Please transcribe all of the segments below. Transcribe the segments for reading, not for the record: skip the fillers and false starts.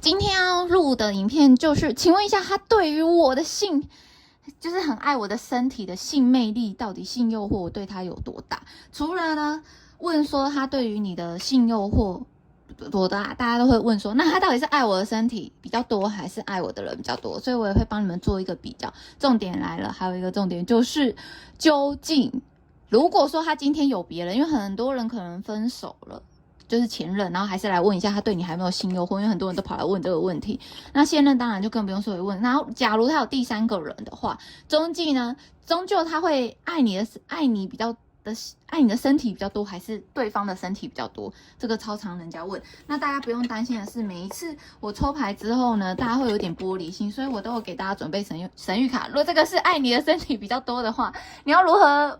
今天要录的影片就是，请问一下，他对于我的性，就是很爱我的身体的性魅力，到底性诱惑我对他有多大？除了呢，问说他对于你的性诱惑多大，大家都会问说，那他到底是爱我的身体比较多，还是爱我的人比较多？所以我也会帮你们做一个比较。重点来了，还有一个重点就是，究竟如果说他今天有别人，因为很多人可能分手了。就是前任，然后还是来问一下他对你还没有性诱惑，因为很多人都跑来问这个问题。那现任当然就更不用说问。然后假如他有第三个人的话，终究他会爱你的身体比较多，还是对方的身体比较多？这个超常人家问。那大家不用担心的是，每一次我抽牌之后呢，大家会有点玻璃心，所以我都有给大家准备神谕卡。如果这个是爱你的身体比较多的话，你要如何？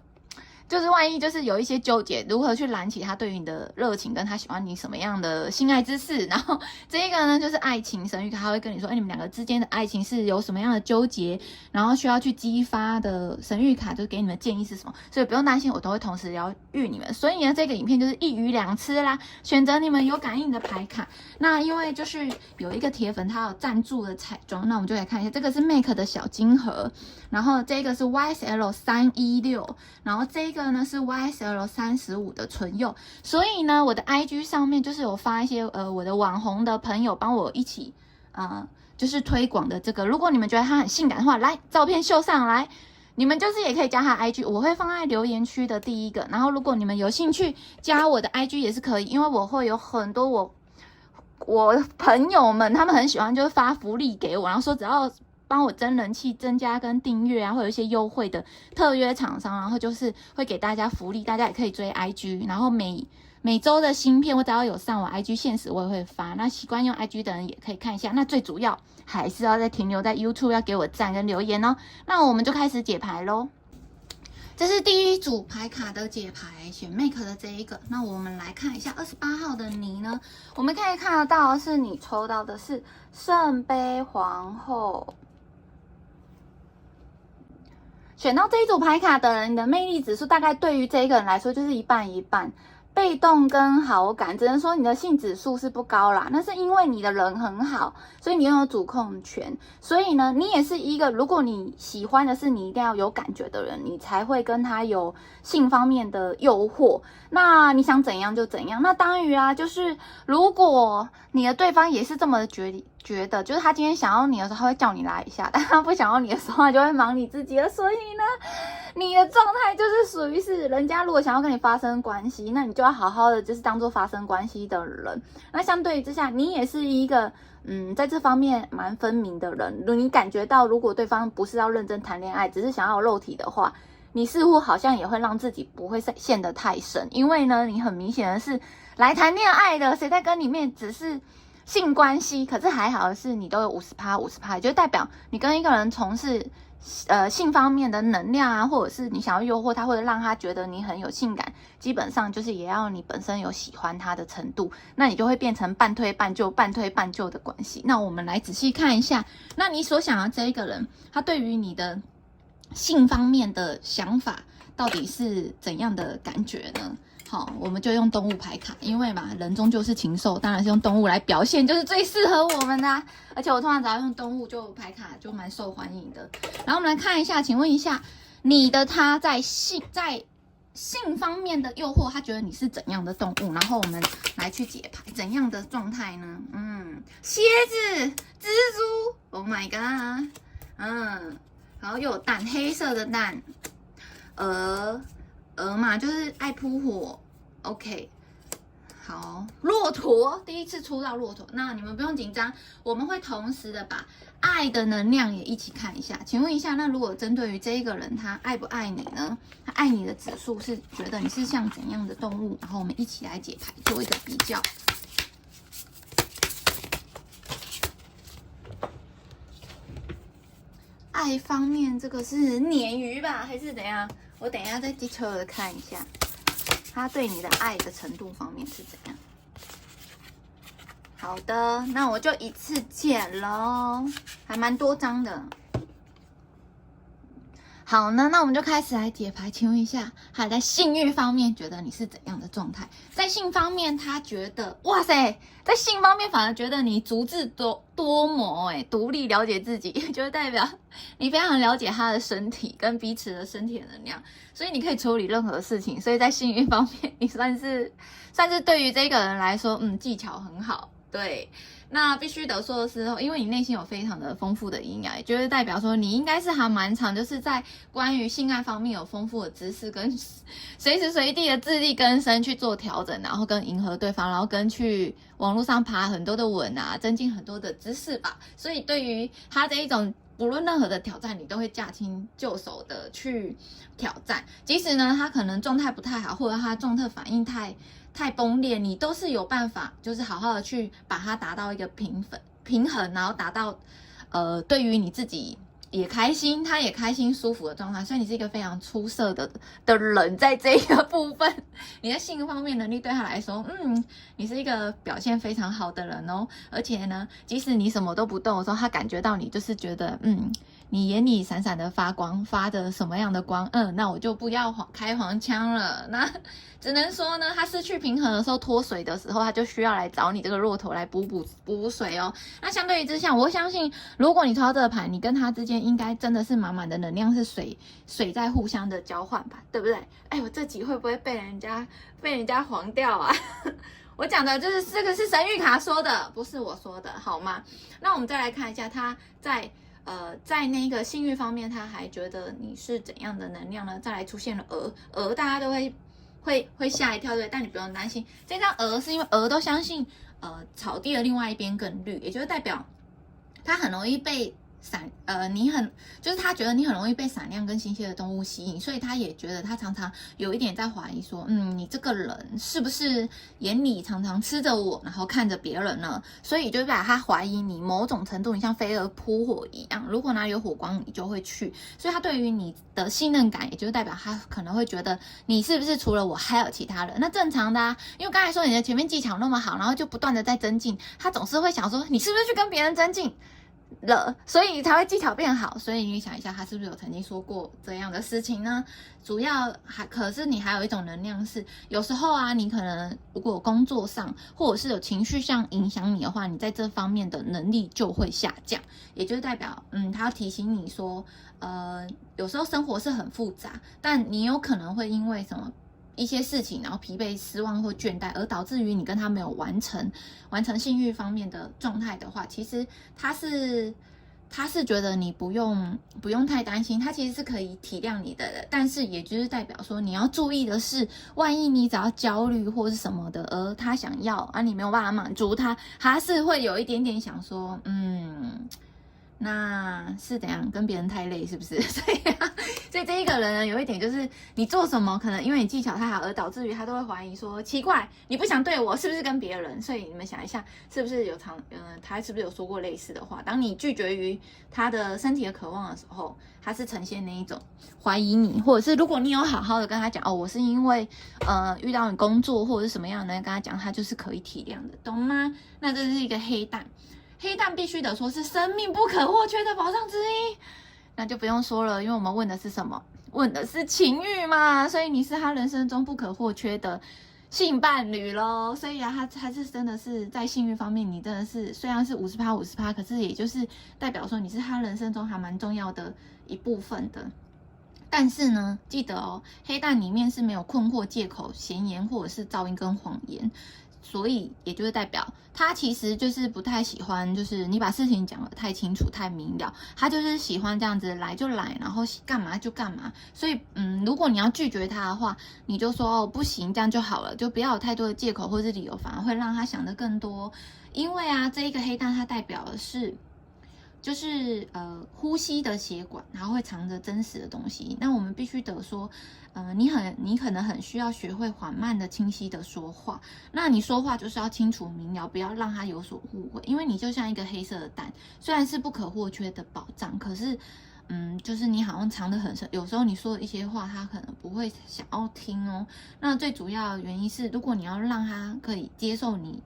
就是万一就是有一些纠结，如何去燃起他对于你的热情，跟他喜欢你什么样的性爱之事。然后这一个呢，就是爱情神谕卡，他会跟你说，你们两个之间的爱情是有什么样的纠结，然后需要去激发的神谕卡，就给你们建议是什么。所以不用担心，我都会同时疗愈你们。所以呢，这个影片就是一鱼两吃啦，选择你们有感应的牌卡。那因为就是有一个铁粉他有赞助的彩妆，那我们就来看一下，这个是 Make 的小金盒，然后这个是 YSL 316，然后这个呢是 YSL 35的唇釉。所以呢，我的 IG 上面就是有发一些我的网红的朋友帮我一起就是推广的这个。如果你们觉得它很性感的话，来照片秀上来。你们就是也可以加他的 IG， 我会放在留言区的第一个。然后如果你们有兴趣加我的 IG 也是可以，因为我会有很多我朋友们他们很喜欢就是发福利给我，然后说只要帮我增人气、增加跟订阅啊，会有一些优惠的特约厂商，然后就是会给大家福利，大家也可以追 IG， 然后每周的新片我只要有上我 IG 限时我也会发，那习惯用 IG 的人也可以看一下。那最主要还是要再停留在 YouTube 要给我赞跟留言哦。那我们就开始解牌咯。这是第一组牌卡的解牌，选 Make 的这一个。那我们来看一下28号的你呢，我们可以看得到是你抽到的是圣杯皇后。选到这一组牌卡的人，你的魅力指数大概对于这一个人来说就是一半一半，被动跟好感，只能说你的性指数是不高啦。那是因为你的人很好，所以你拥有主控权。所以呢，你也是一个，如果你喜欢的是你一定要有感觉的人，你才会跟他有性方面的诱惑。那你想怎样就怎样。那当然啊，就是如果你的对方也是这么觉得，就是他今天想要你的时候，他会叫你来一下；但他不想要你的时候，他就会忙你自己了。所以呢，你的状态就是属于是，人家如果想要跟你发生关系，那你就要好好的就是当做发生关系的人。那相对之下，你也是一个在这方面蛮分明的人。你感觉到，如果对方不是要认真谈恋爱，只是想要有肉体的话，你似乎好像也会让自己不会陷得太深，因为呢，你很明显的是来谈恋爱的，谁在跟里面只是性关系，可是还好的是你都有50%，就代表你跟一个人从事性方面的能量啊，或者是你想要诱惑他，或者让他觉得你很有性感，基本上就是也要你本身有喜欢他的程度，那你就会变成半推半就的关系。那我们来仔细看一下，那你所想的这一个人，他对于你的性方面的想法到底是怎样的感觉呢？好，我们就用动物牌卡，因为嘛，人终究是禽兽，当然是用动物来表现，就是最适合我们的啊。而且我通常只要用动物，就牌卡就蛮受欢迎的。然后我们来看一下，请问一下，你的他在性方面的诱惑，他觉得你是怎样的动物？然后我们来去解牌，怎样的状态呢？蝎子、蜘蛛 ，Oh my god，然后又有蛋，黑色的蛋，鹅嘛，就是爱扑火。OK， 好，骆驼，第一次出到骆驼，那你们不用紧张，我们会同时的把爱的能量也一起看一下。请问一下，那如果针对于这一个人，他爱不爱你呢？他爱你的指数是觉得你是像怎样的动物？然后我们一起来解牌，做一个比较。爱方面，这个是鲶鱼吧，还是怎样？我等一下再机车的看一下，他对你的爱的程度方面是怎样。好的，那我就一次解咯，还蛮多张的。好呢，那我们就开始来解牌。请问一下，他在性欲方面觉得你是怎样的状态？在性方面，他觉得哇塞，在性方面反而觉得你足智多谋，独立了解自己，就代表你非常了解他的身体跟彼此的身体的能量，所以你可以处理任何事情。所以在性欲方面，你算是对于这个人来说，技巧很好，对。那必须得说的是，因为你内心有非常的丰富的阴阳，也就是代表说你应该是还蛮常，就是在关于性爱方面有丰富的知识，跟随时随地的自力更生去做调整，然后跟迎合对方，然后跟去网络上爬很多的文啊，增进很多的知识吧。所以对于他这一种不论任何的挑战，你都会驾轻就熟的去挑战，即使呢他可能状态不太好，或者他状态反应太崩裂，你都是有办法，就是好好的去把它达到一个平衡，然后达到对于你自己也开心，他也开心舒服的状态。所以你是一个非常出色的人，在这个部分，你的性方面能力对他来说，你是一个表现非常好的人哦。而且呢，即使你什么都不动的时候，他感觉到你就是觉得你眼里闪闪的发光，发的什么样的光？那我就不要开黄腔了。那只能说呢，他失去平衡的时候，脱水的时候，他就需要来找你这个骆驼来补水哦。那相对于之下，我相信，如果你抽到这个牌，你跟他之间应该真的是满满的能量，是水在互相的交换吧，对不对？我这集会不会被人家黄掉啊？我讲的就是这个是神谕卡说的，不是我说的，好吗？那我们再来看一下他在那个性欲方面，他还觉得你是怎样的能量呢？再来出现了鹅，大家都会吓一跳，对，但你不用担心，这张鹅是因为鹅都相信，草地的另外一边更绿，也就是代表它很容易被就是他觉得你很容易被闪亮跟新鲜的动物吸引，所以他也觉得他常常有一点在怀疑说，你这个人是不是眼里常常吃着我，然后看着别人呢？所以就把他怀疑你某种程度，你像飞蛾扑火一样，如果哪里有火光，你就会去。所以他对于你的信任感，也就是代表他可能会觉得你是不是除了我还有其他人？那正常的啊，因为刚才说你的前面技巧那么好，然后就不断的在增进，他总是会想说你是不是去跟别人增进了，所以才会技巧变好。所以你想一下，他是不是有曾经说过这样的事情呢？主要可是你还有一种能量是，有时候啊，你可能如果工作上或者是有情绪上影响你的话，你在这方面的能力就会下降，也就是代表，他要提醒你说，有时候生活是很复杂，但你有可能会因为什么一些事情，然后疲惫、失望或倦怠，而导致于你跟他没有完成性欲方面的状态的话，其实他是觉得你不用太担心，他其实是可以体谅你的，但是也就是代表说你要注意的是，万一你只要焦虑或是什么的，而他想要你没有办法满足他，他是会有一点点想说，那是怎样跟别人太累是不是？所以这一个人呢，有一点就是你做什么可能因为你技巧太好，而导致于他都会怀疑说奇怪，你不想对我是不是跟别人？所以你们想一下，是不是他是不是有说过类似的话？当你拒绝于他的身体的渴望的时候，他是呈现那一种怀疑你，或者是如果你有好好的跟他讲我是因为遇到你工作或者是什么样的人跟他讲，他就是可以体谅的，懂吗？那这是一个黑蛋。黑蛋必须得说是生命不可或缺的宝藏之一，那就不用说了，因为我们问的是什么？问的是情欲嘛，所以你是他人生中不可或缺的性伴侣咯。所以啊，他是真的是在性欲方面，你真的是虽然是50%，可是也就是代表说你是他人生中还蛮重要的一部分的。但是呢，记得哦，黑蛋里面是没有困惑、借口、闲言或者是噪音跟谎言。所以也就是代表他其实就是不太喜欢，就是你把事情讲得太清楚、太明了，他就是喜欢这样子来就来，然后干嘛就干嘛。所以如果你要拒绝他的话，你就说不行，这样就好了，就不要有太多的借口或是理由，反而会让他想得更多。因为啊，这一个黑蛋它代表的是。就是呼吸的血管，然后会藏着真实的东西。那我们必须得说，你可能很需要学会缓慢的、清晰的说话。那你说话就是要清楚明了，不要让他有所误会。因为你就像一个黑色的蛋，虽然是不可或缺的宝藏，可是就是你好像藏得很深。有时候你说的一些话，他可能不会想要听哦。那最主要的原因是，如果你要让他可以接受你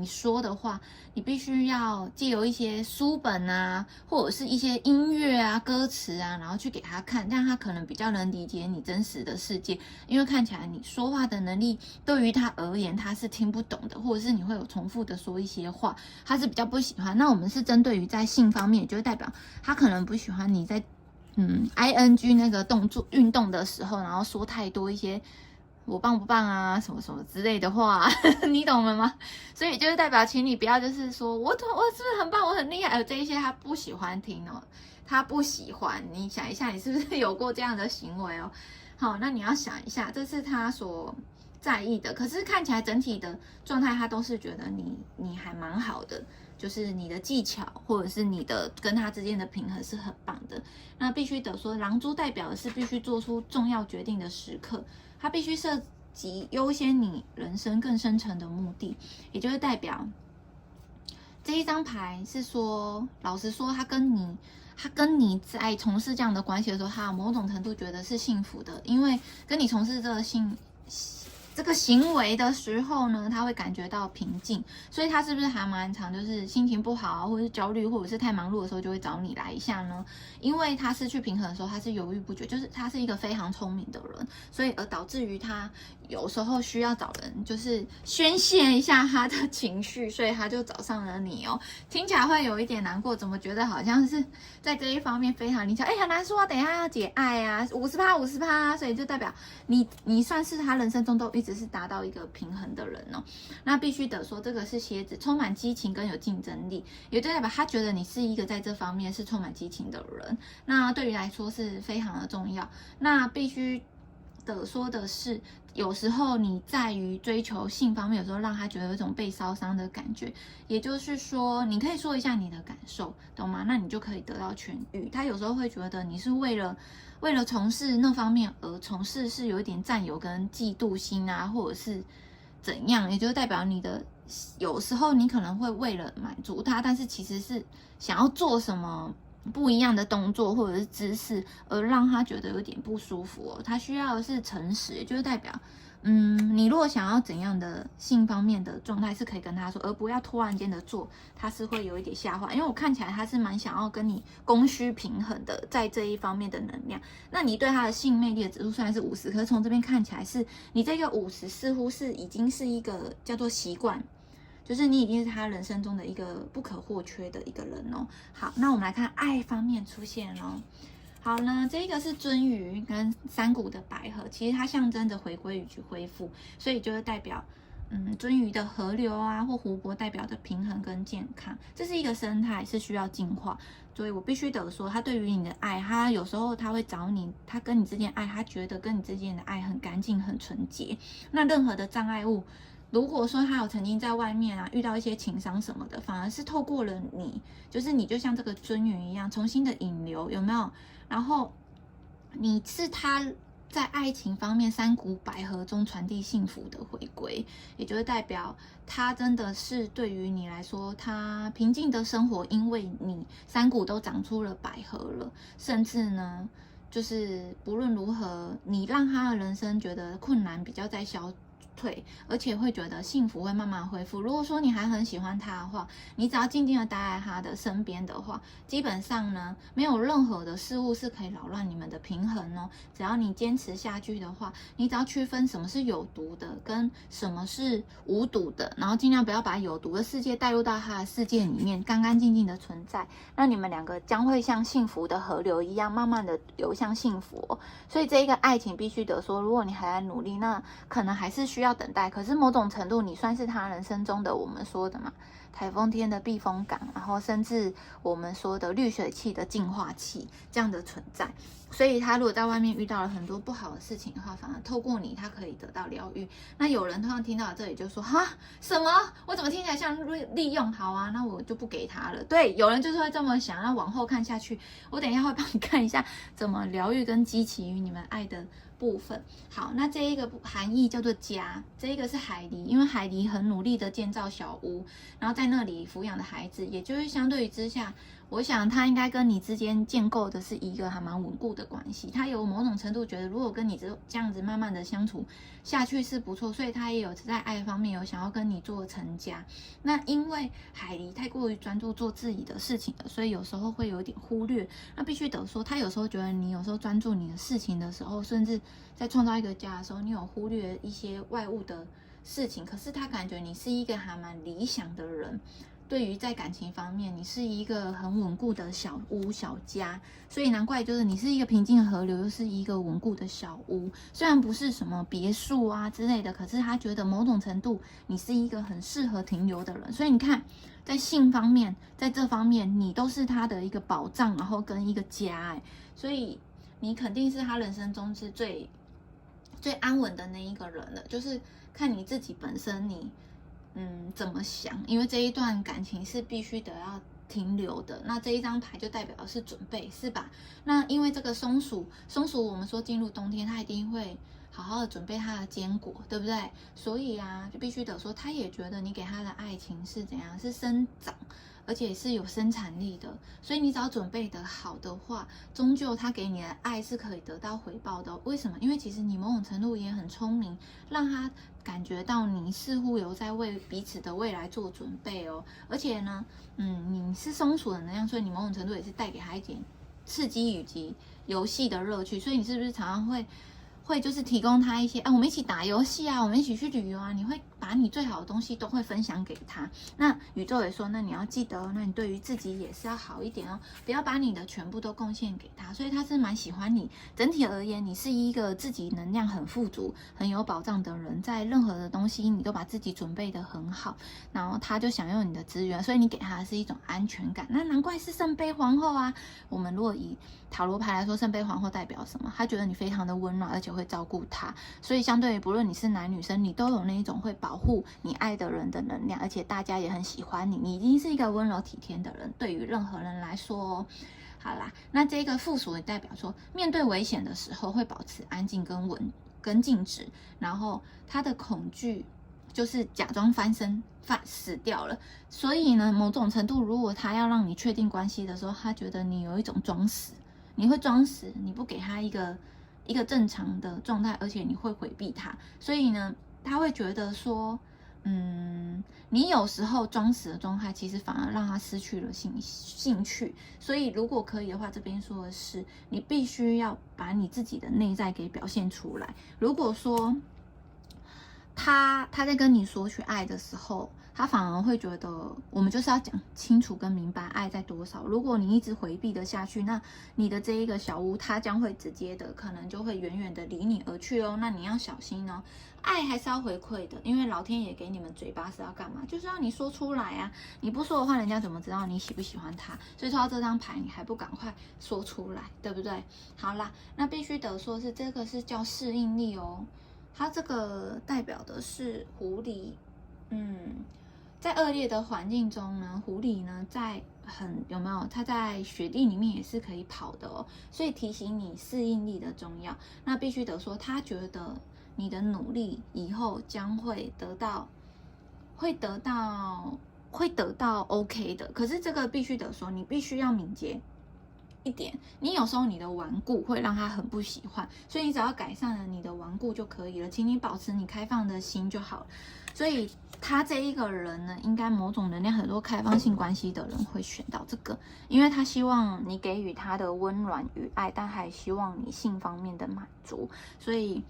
你说的话，你必须要借由一些书本啊，或者是一些音乐啊、歌词啊，然后去给他看，这样他可能比较能理解你真实的世界。因为看起来你说话的能力对于他而言他是听不懂的，或者是你会有重复的说一些话，他是比较不喜欢。那我们是针对于在性方面，就会代表他可能不喜欢你在ing 那个动作运动的时候，然后说太多一些我棒不棒啊什么什么之类的话你懂了吗？所以就是代表请你不要就是说我是不是很棒，我很厉害，这一些他不喜欢听哦，他不喜欢。你想一下你是不是有过这样的行为哦？好，那你要想一下，这是他所在意的，可是看起来整体的状态他都是觉得你还蛮好的，就是你的技巧或者是你的跟他之间的平衡是很棒的。那必须得说，狼蛛代表的是必须做出重要决定的时刻，它必须涉及优先你人生更深层的目的，也就是代表这一张牌是说，老实说，他跟你在从事这样的关系的时候，他有某种程度觉得是幸福的，因为跟你从事这个行为的时候呢，他会感觉到平静，所以他是不是还蛮常就是心情不好啊，或者是焦虑，或者是太忙碌的时候就会找你来一下呢？因为他失去平衡的时候，他是犹豫不决，就是他是一个非常聪明的人，所以而导致于他有时候需要找人就是宣泄一下他的情绪，所以他就找上了你哦。听起来会有一点难过，怎么觉得好像是在这一方面非常理想？很难说啊，等一下要解爱啊，50%，所以就代表你算是他人生中都一直是达到一个平衡的人哦。那必须得说，这个是蝎子，充满激情跟有竞争力，也就代表他觉得你是一个在这方面是充满激情的人，那对于来说是非常的重要。那必须得说的是，有时候你在于追求性方面，有时候让他觉得有一种被烧伤的感觉，也就是说，你可以说一下你的感受，懂吗？那你就可以得到痊愈。他有时候会觉得你是为了从事那方面而从事，是有一点占有跟嫉妒心啊，或者是怎样，也就是代表你的有时候你可能会为了满足他，但是其实是想要做什么不一样的动作或者是姿势，而让他觉得有点不舒服哦。他需要的是诚实，也就是代表，你如果想要怎样的性方面的状态，是可以跟他说，而不要突然间的做，他是会有一点吓坏。因为我看起来他是蛮想要跟你供需平衡的，在这一方面的能量。那你对他的性魅力的指数虽然是50，可是从这边看起来是你这个50似乎是已经是一个叫做习惯。就是你已经是他人生中的一个不可或缺的一个人哦。好，那我们来看爱方面出现哦。好呢，这个是鳟鱼跟山谷的百合，其实它象征着回归与去恢复，所以就会代表，鳟鱼的河流啊或湖泊代表着平衡跟健康，这是一个生态，是需要净化。所以我必须得说，他对于你的爱，他有时候他会找你，他跟你之间爱，他觉得跟你之间的爱很干净、很纯洁。那任何的障碍物，如果说他有曾经在外面啊遇到一些情伤什么的，反而是透过了你，就是你就像这个鳟鱼一样，重新的引流，有没有？然后你是他在爱情方面山谷百合中传递幸福的回归，也就是代表他真的是对于你来说，他平静的生活，因为你山谷都长出了百合了，甚至呢，就是不论如何，你让他的人生觉得困难比较在消退，而且会觉得幸福会慢慢恢复。如果说你还很喜欢他的话，你只要静静的待在他的身边的话，基本上呢，没有任何的事物是可以扰乱你们的平衡哦。只要你坚持下去的话，你只要区分什么是有毒的跟什么是无毒的，然后尽量不要把有毒的世界带入到他的世界里面，干干净净的存在，那你们两个将会像幸福的河流一样，慢慢的流向幸福哦。所以这一个爱情必须得说，如果你还在努力，那可能还是需要等待，可是某种程度你算是他人生中的我们说的嘛，台风天的避风港，然后甚至我们说的滤水器的净化器这样的存在。所以他如果在外面遇到了很多不好的事情的话，反而透过你他可以得到疗愈。那有人通常听到这里就说，哈，什么我怎么听起来像利用？好啊，那我就不给他了。对，有人就是会这么想。那往后看下去，我等一下会帮你看一下怎么疗愈跟激起于你们爱的部分。好，那这一个含义叫做家，这一个是海狸，因为海狸很努力的建造小屋，然后在那里抚养的孩子，也就是相对于之下，我想他应该跟你之间建构的是一个还蛮稳固的关系。他有某种程度觉得，如果跟你这样子慢慢的相处下去是不错，所以他也有在爱方面有想要跟你做成家。那因为海狸太过于专注做自己的事情了，所以有时候会有点忽略。那必须得说，他有时候觉得你有时候专注你的事情的时候，甚至在创造一个家的时候，你有忽略一些外物的事情。可是他感觉你是一个还蛮理想的人。对于在感情方面，你是一个很稳固的小屋小家，所以难怪就是你是一个平静的河流，又是一个稳固的小屋。虽然不是什么别墅啊之类的，可是他觉得某种程度你是一个很适合停留的人。所以你看，在性方面，在这方面，你都是他的一个保障，然后跟一个家。所以你肯定是他人生中是最安稳的那一个人了。就是看你自己本身你。怎么想？因为这一段感情是必须得要停留的。那这一张牌就代表的是准备，是吧？那因为这个松鼠，我们说进入冬天，它一定会好好的准备它的坚果，对不对？所以啊，就必须得说，他也觉得你给他的爱情是怎样，是生长。而且是有生产力的，所以你只要准备得好的话，终究他给你的爱是可以得到回报的。为什么？因为其实你某种程度也很聪明，让他感觉到你似乎有在为彼此的未来做准备哦。而且呢，你是松鼠的能量，所以你某种程度也是带给他一点刺激以及游戏的乐趣。所以你是不是常常会就是提供他一些我们一起打游戏啊，我们一起去旅游啊，你会把你最好的东西都会分享给他。那宇宙也说，那你要记得哦，那你对于自己也是要好一点哦，不要把你的全部都贡献给他。所以他是蛮喜欢你。整体而言，你是一个自己能量很富足、很有保障的人，在任何的东西你都把自己准备得很好，然后他就想用你的资源，所以你给他的是一种安全感。那难怪是圣杯皇后啊。我们如果以塔罗牌来说，圣杯皇后代表什么？他觉得你非常的温暖，而且会照顾他，所以相对于不论你是男女生，你都有那一种会保护你爱的人的能量，而且大家也很喜欢你，你已经是一个温柔体贴的人，对于任何人来说哦。好啦，那这个附属也代表说，面对危险的时候会保持安静跟静止，然后他的恐惧就是假装死掉了。所以呢，某种程度，如果他要让你确定关系的时候，他觉得你有一种装死，你会装死，你不给他一个正常的状态，而且你会回避他，所以呢，他会觉得说，你有时候装死的状态，其实反而让他失去了兴趣。所以如果可以的话，这边说的是，你必须要把你自己的内在给表现出来。如果说他在跟你索取爱的时候，他反而会觉得我们就是要讲清楚跟明白爱在多少。如果你一直回避的下去，那你的这一个小屋，它将会直接的可能就会远远的离你而去哦。那你要小心哦，爱还是要回馈的，因为老天爷给你们嘴巴是要干嘛？就是要你说出来啊！你不说的话，人家怎么知道你喜不喜欢他？所以抽到这张牌，你还不赶快说出来，对不对？好啦，那必须得说是这个是叫适应力哦。它这个代表的是狐狸，在恶劣的环境中呢，狐狸呢有没有？它在雪地里面也是可以跑的哦，所以提醒你适应力的重要。那必须得说，他觉得你的努力以后将会得到 OK 的。可是这个必须得说，你必须要敏捷一点，你有时候你的顽固会让他很不喜欢，所以你只要改善了你的顽固就可以了，请你保持你开放的心就好了。所以他这一个人呢，应该某种能量很多开放性关系的人会选到这个，因为他希望你给予他的温暖与爱，但还希望你性方面的满足。所以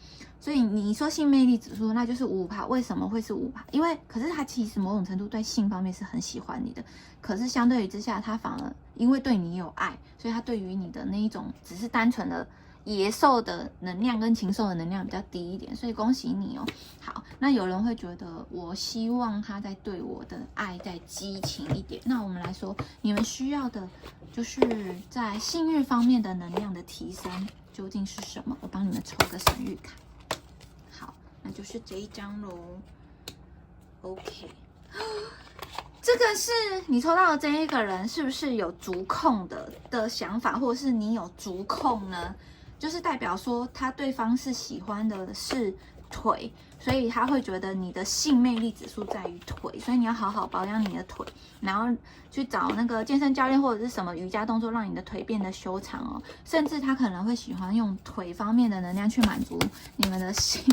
你说性魅力指数那就是5%，为什么会是5%？因为可是他其实某种程度对性方面是很喜欢你的，可是相对于之下，他反而因为对你有爱，所以他对于你的那一种只是单纯的野兽的能量跟禽兽的能量比较低一点，所以恭喜你哦。好，那有人会觉得我希望他在对我的爱再激情一点，那我们来说，你们需要的就是在性欲方面的能量的提升究竟是什么？我帮你们抽个神谕卡。好，那就是这一张咯。OK。这个是你抽到的这一个人，是不是有足控的想法，或者是你有足控呢？就是代表说他对方是喜欢的是腿，所以他会觉得你的性魅力指数在于腿，所以你要好好保养你的腿，然后去找那个健身教练或者是什么瑜伽动作，让你的腿变得修长哦。甚至他可能会喜欢用腿方面的能量去满足你们的性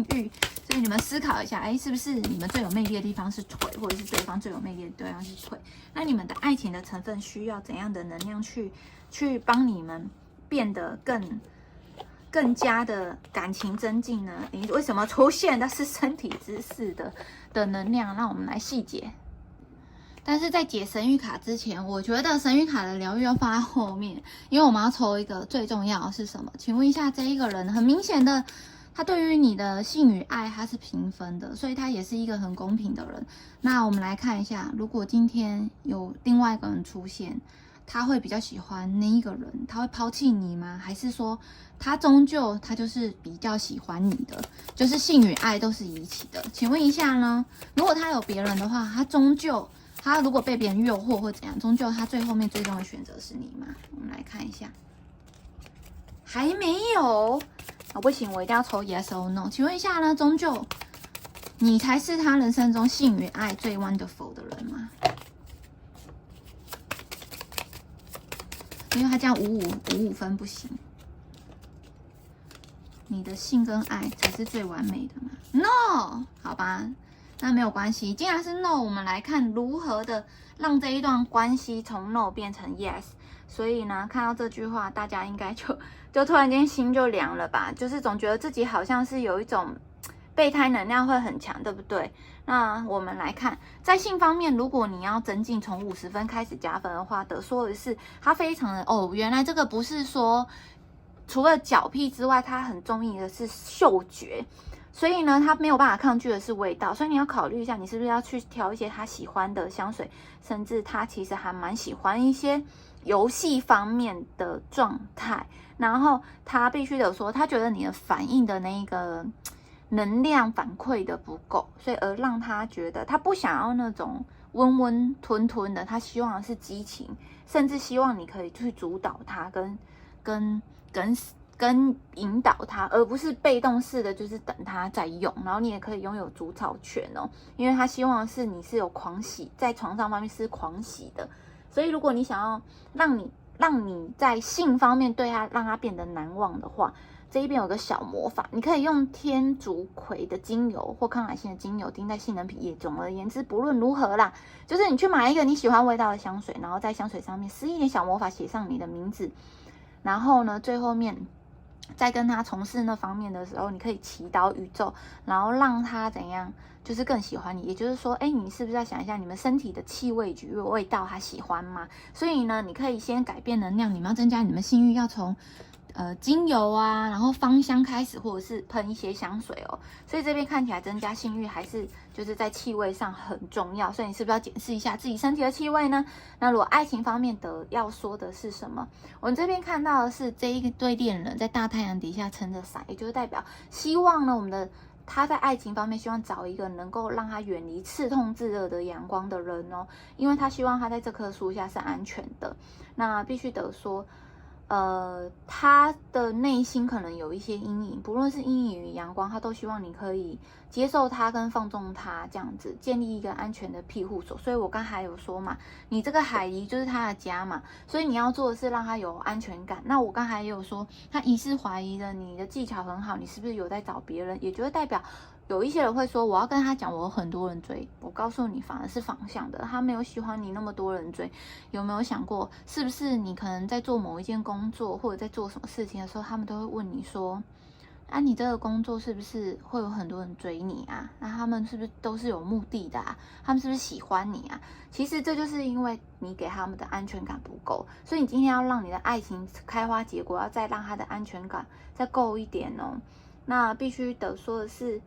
欲，所以你们思考一下，哎，是不是你们最有魅力的地方是腿，或者是对方最有魅力的地方是腿？那你们的爱情的成分需要怎样的能量去帮你们变得更加的感情增进呢？你为什么出现的是身体姿势的能量？让我们来细解。但是在解神谕卡之前，我觉得神谕卡的疗愈要放在后面，因为我们要抽一个最重要的是什么？请问一下，这一个人很明显的，他对于你的性与爱他是平分的，所以他也是一个很公平的人。那我们来看一下，如果今天有另外一个人出现，他会比较喜欢那一个人，他会抛弃你吗？还是说他终究他就是比较喜欢你的，就是性与爱都是一起的？请问一下呢，如果他有别人的话，他如果被别人诱惑或怎样，终究他最后面最终的选择是你吗？我们来看一下，还没有啊，不行，我一定要抽 yes or no。请问一下呢，终究你才是他人生中性与爱最 wonderful 的人吗？因为他这样五分不行，你的性跟爱才是最完美的嘛 ？No， 好吧，那没有关系。既然是 No， 我们来看如何的让这一段关系从 No 变成 Yes。所以呢，看到这句话，大家应该就突然间心就凉了吧？就是总觉得自己好像是有一种备胎能量会很强，对不对？那我们来看，在性方面，如果你要增进从50分开始加分的话，得说的是他非常的原来这个不是说除了脚癖之外，他很中意的是嗅觉，所以呢，他没有办法抗拒的是味道，所以你要考虑一下，你是不是要去挑一些他喜欢的香水，甚至他其实还蛮喜欢一些游戏方面的状态，然后他必须得说，他觉得你的反应的那个能量反馈的不够，所以而让他觉得他不想要那种温温吞吞的，他希望的是激情，甚至希望你可以去主导他跟引导他，而不是被动式的，就是等他在用，然后你也可以拥有主导权哦，因为他希望的是你是有狂喜，在床上方面是狂喜的，所以如果你想要让你在性方面对他让他变得难忘的话，这一边有个小魔法，你可以用天竺葵的精油或康乃馨的精油滴在性能皮液。总而言之，不论如何啦，就是你去买一个你喜欢味道的香水，然后在香水上面施一点小魔法，写上你的名字，然后呢，最后面在跟他从事那方面的时候，你可以祈祷宇宙，然后让他怎样，就是更喜欢你。也就是说，你是不是要想一下，你们身体的气味局味道他喜欢吗？所以呢，你可以先改变能量，你们要增加你们性欲，要从精油啊，然后芳香开始，或者是喷一些香水哦。所以这边看起来增加性欲还是就是在气味上很重要。所以你是不是要检视一下自己身体的气味呢？那如果爱情方面的要说的是什么？我们这边看到的是这一对恋人在大太阳底下撑着伞，也就是代表希望呢，他在爱情方面希望找一个能够让他远离刺痛炙热的阳光的人哦，因为他希望他在这棵树下是安全的。那必须得说，他的内心可能有一些阴影，不论是阴影与阳光，他都希望你可以接受他跟放纵他，这样子建立一个安全的庇护所。所以我刚才有说嘛，你这个海狸就是他的家嘛，所以你要做的是让他有安全感。那我刚才也有说，他疑似怀疑的你的技巧很好，你是不是有在找别人？也就代表有一些人会说，我要跟他讲我有很多人追，我告诉你反而是反向的，他没有喜欢你那么多人追。有没有想过，是不是你可能在做某一件工作或者在做什么事情的时候，他们都会问你说，你这个工作是不是会有很多人追你啊？那他们是不是都是有目的的啊？他们是不是喜欢你啊？其实这就是因为你给他们的安全感不够，所以你今天要让你的爱情开花结果，要再让他的安全感再够一点哦。那必须得说的是，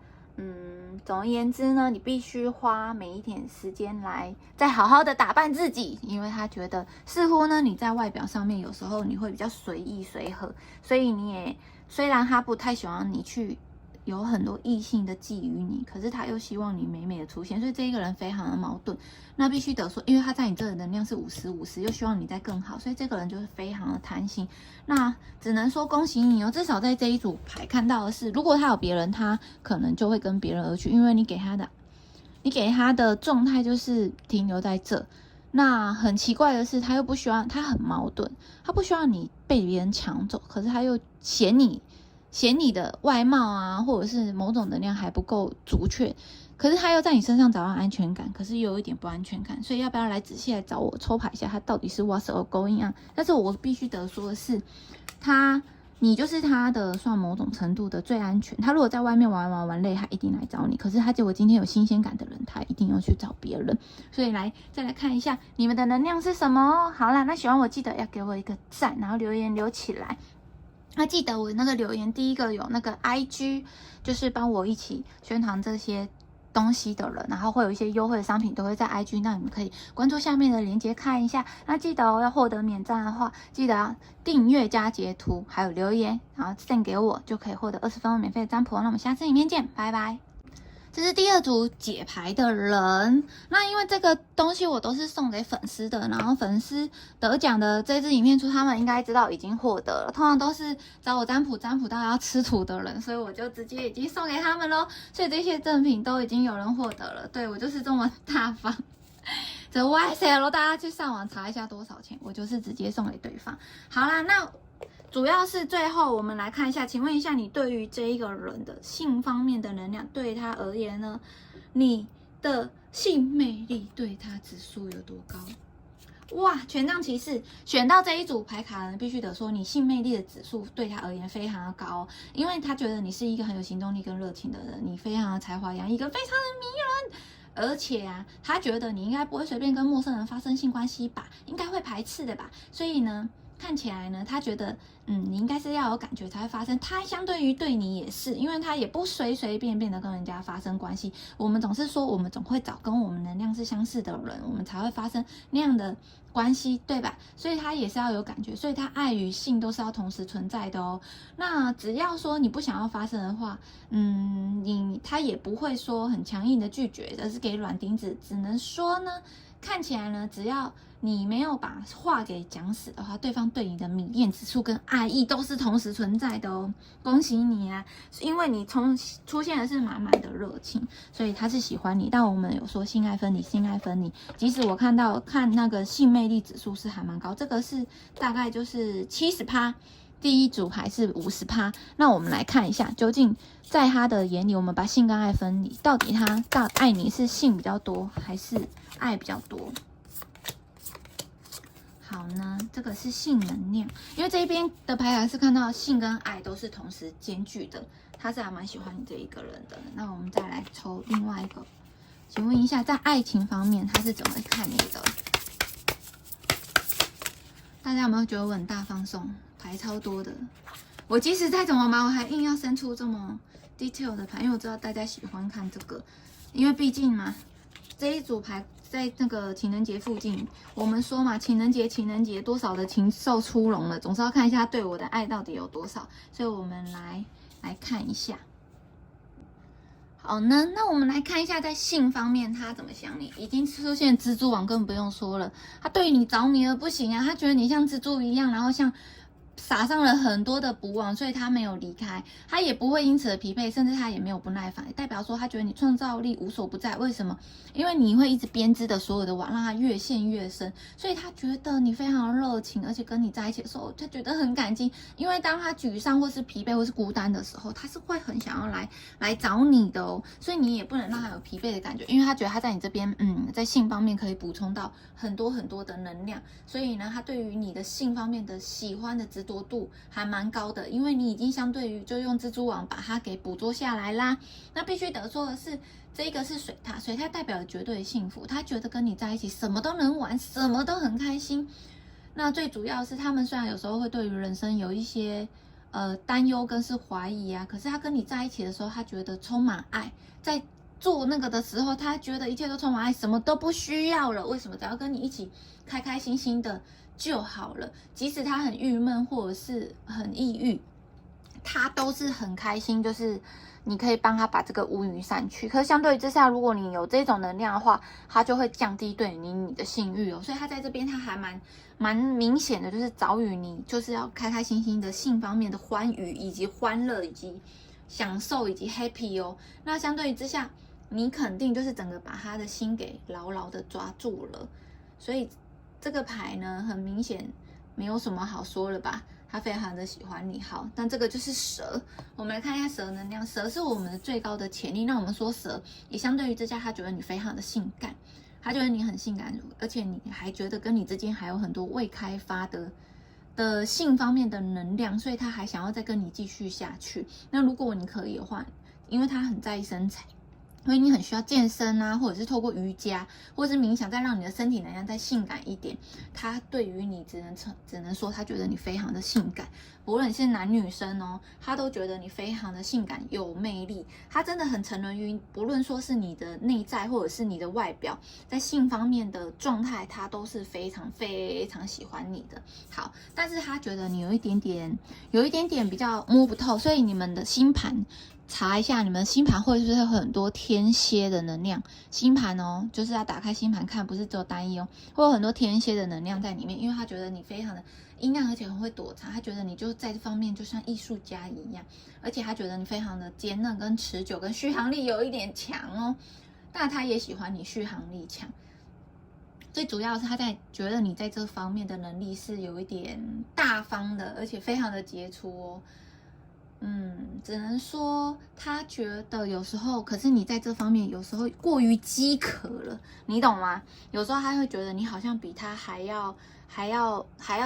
总而言之呢，你必须花每一点时间来再好好的打扮自己，因为他觉得似乎呢你在外表上面有时候你会比较随意随和，所以你也虽然他不太喜欢你去有很多异性的觊觎你，可是他又希望你美美的出现，所以这一个人非常的矛盾。那必须得说，因为他在你这的能量是50-50，又希望你再更好，所以这个人就是非常的贪心。那只能说恭喜你哦，至少在这一组牌看到的是，如果他有别人，他可能就会跟别人而去，因为你给他的状态就是停留在这。那很奇怪的是，他又不希望，他很矛盾，他不希望你被别人抢走，可是他又嫌你的外貌啊，或者是某种能量还不够足确，可是他又在你身上找到安全感，可是又有一点不安全感，所以要不要来仔细来找我抽牌一下，他到底是 what's going on？ 但是我必须得说的是，你就是他的算某种程度的最安全。他如果在外面玩累，他一定来找你。可是他结果今天有新鲜感的人，他一定要去找别人。所以再来看一下你们的能量是什么哦。好啦，那喜欢我记得要给我一个赞，然后留言留起来。那记得我那个留言第一个有那个 IG， 就是帮我一起宣传这些东西的人，然后会有一些优惠的商品都会在 IG， 那你们可以关注下面的链接看一下。那记得要获得免赞的话，记得要订阅加截图，还有留言，然后 send 给我，就可以获得20分钟免费的占卜。那我们下次影片见，拜拜。这是第二组解牌的人，那因为这个东西我都是送给粉丝的，然后粉丝得奖的这支影片他们应该知道已经获得了，通常都是找我占卜到要吃土的人，所以我就直接已经送给他们咯，所以这些赠品都已经有人获得了，对，我就是这么大方。这 YSL 大家去上网查一下多少钱，我就是直接送给对方。好啦，那主要是最后我们来看一下，请问一下你对于这一个人的性方面的能量，对他而言呢，你的性魅力对他指数有多高？哇，权杖骑士选到这一组牌卡呢，必须得说你性魅力的指数对他而言非常的高，因为他觉得你是一个很有行动力跟热情的人，你非常的才华洋溢，跟非常的迷人。而且啊，他觉得你应该不会随便跟陌生人发生性关系吧，应该会排斥的吧，所以呢，看起来呢，他觉得，你应该是要有感觉才会发生。他相对于对你也是，因为他也不随随便便的跟人家发生关系。我们总是说，我们总会找跟我们能量是相似的人，我们才会发生那样的关系，对吧？所以他也是要有感觉，所以他爱与性都是要同时存在的哦。那只要说你不想要发生的话，他也不会说很强硬的拒绝，而是给软钉子。只能说呢，看起来呢，只要你没有把话给讲死的话，对方对你的迷恋指数跟爱意都是同时存在的哦。恭喜你啊，因为你出现的是满满的热情，所以他是喜欢你。但我们有说性爱分离，即使我看那个性魅力指数是还蛮高，这个是大概就是70%。第一组还是50%，那我们来看一下，究竟在他的眼里，我们把性跟爱分离，到底他爱你是性比较多，还是爱比较多？好呢，这个是性能量，因为这一边的牌卡是看到性跟爱都是同时兼具的，他是还蛮喜欢你这一个人的。那我们再来抽另外一个，请问一下，在爱情方面他是怎么看你的？大家有没有觉得我很大放送？牌超多的，我即使再怎么忙，我还硬要生出这么 detail 的牌，因为我知道大家喜欢看这个，因为毕竟嘛，这一组牌在那个情人节附近，我们说嘛，情人节多少的禽兽出笼了，总是要看一下对我的爱到底有多少，所以我们来看一下。好呢，那我们来看一下在性方面他怎么想你。已经出现蜘蛛网，更不用说了，他对你着迷而不行啊，他觉得你像蜘蛛一样，然后像撒上了很多的补网，所以他没有离开，他也不会因此而疲惫，甚至他也没有不耐烦，代表说他觉得你创造力无所不在。为什么？因为你会一直编织的所有的网，让它越陷越深，所以他觉得你非常的热情，而且跟你在一起的时候，他觉得很感激。因为当他沮丧或是疲惫或是孤单的时候，他是会很想要来找你的哦，所以你也不能让他有疲惫的感觉，因为他觉得他在你这边，在性方面可以补充到很多很多的能量，所以呢，他对于你的性方面的喜欢的执着度还蛮高的，因为你已经相对于就用蜘蛛网把它给捕捉下来啦。那必须得说的是，这个是水獭，水獭代表了绝对的幸福，他觉得跟你在一起什么都能玩，什么都很开心。那最主要是他们虽然有时候会对于人生有一些担忧跟是怀疑啊，可是他跟你在一起的时候，他觉得充满爱，在做那个的时候，他觉得一切都充满爱，什么都不需要了。为什么？只要跟你一起开开心心的就好了。即使他很郁闷或者是很抑郁，他都是很开心，就是你可以帮他把这个乌云散去。可是相对之下，如果你有这种能量的话，他就会降低对你的性欲哦。所以他在这边他还蛮明显的，就是早与你就是要开开心心的性方面的欢愉，以及欢乐，以及享受，以及 happy 哦。那相对之下，你肯定就是整个把他的心给牢牢的抓住了。所以这个牌呢，很明显没有什么好说了吧？他非常的喜欢你。好，但这个就是蛇，我们来看一下蛇能量。蛇是我们的最高的潜力。那我们说蛇也相对于之下，他觉得你非常的性感，他觉得你很性感，而且你还觉得跟你之间还有很多未开发的性方面的能量，所以他还想要再跟你继续下去。那如果你可以的话，因为他很在意身材，所以你很需要健身啊，或者是透过瑜伽，或者是冥想，再让你的身体能量再性感一点。他对于你只能说，他觉得你非常的性感，不论你是男女生哦，他都觉得你非常的性感有魅力。他真的很沉沦于，不论说是你的内在或者是你的外表，在性方面的状态，他都是非常非常喜欢你的。好，但是他觉得你有一点点比较摸不透，所以你们的星盘。查一下你们星盘会不会有很多天蝎的能量？星盘哦，就是要打开星盘看，不是只有单一哦，会有很多天蝎的能量在里面，因为他觉得你非常的阴暗，而且很会躲藏，他觉得你就在这方面就像艺术家一样，而且他觉得你非常的坚韧、跟持久、跟续航力有一点强哦。但他也喜欢你续航力强，最主要是他觉得你在这方面的能力是有一点大方的，而且非常的杰出哦。只能说他觉得有时候，可是你在这方面有时候过于饥渴了，你懂吗？有时候他会觉得你好像比他还要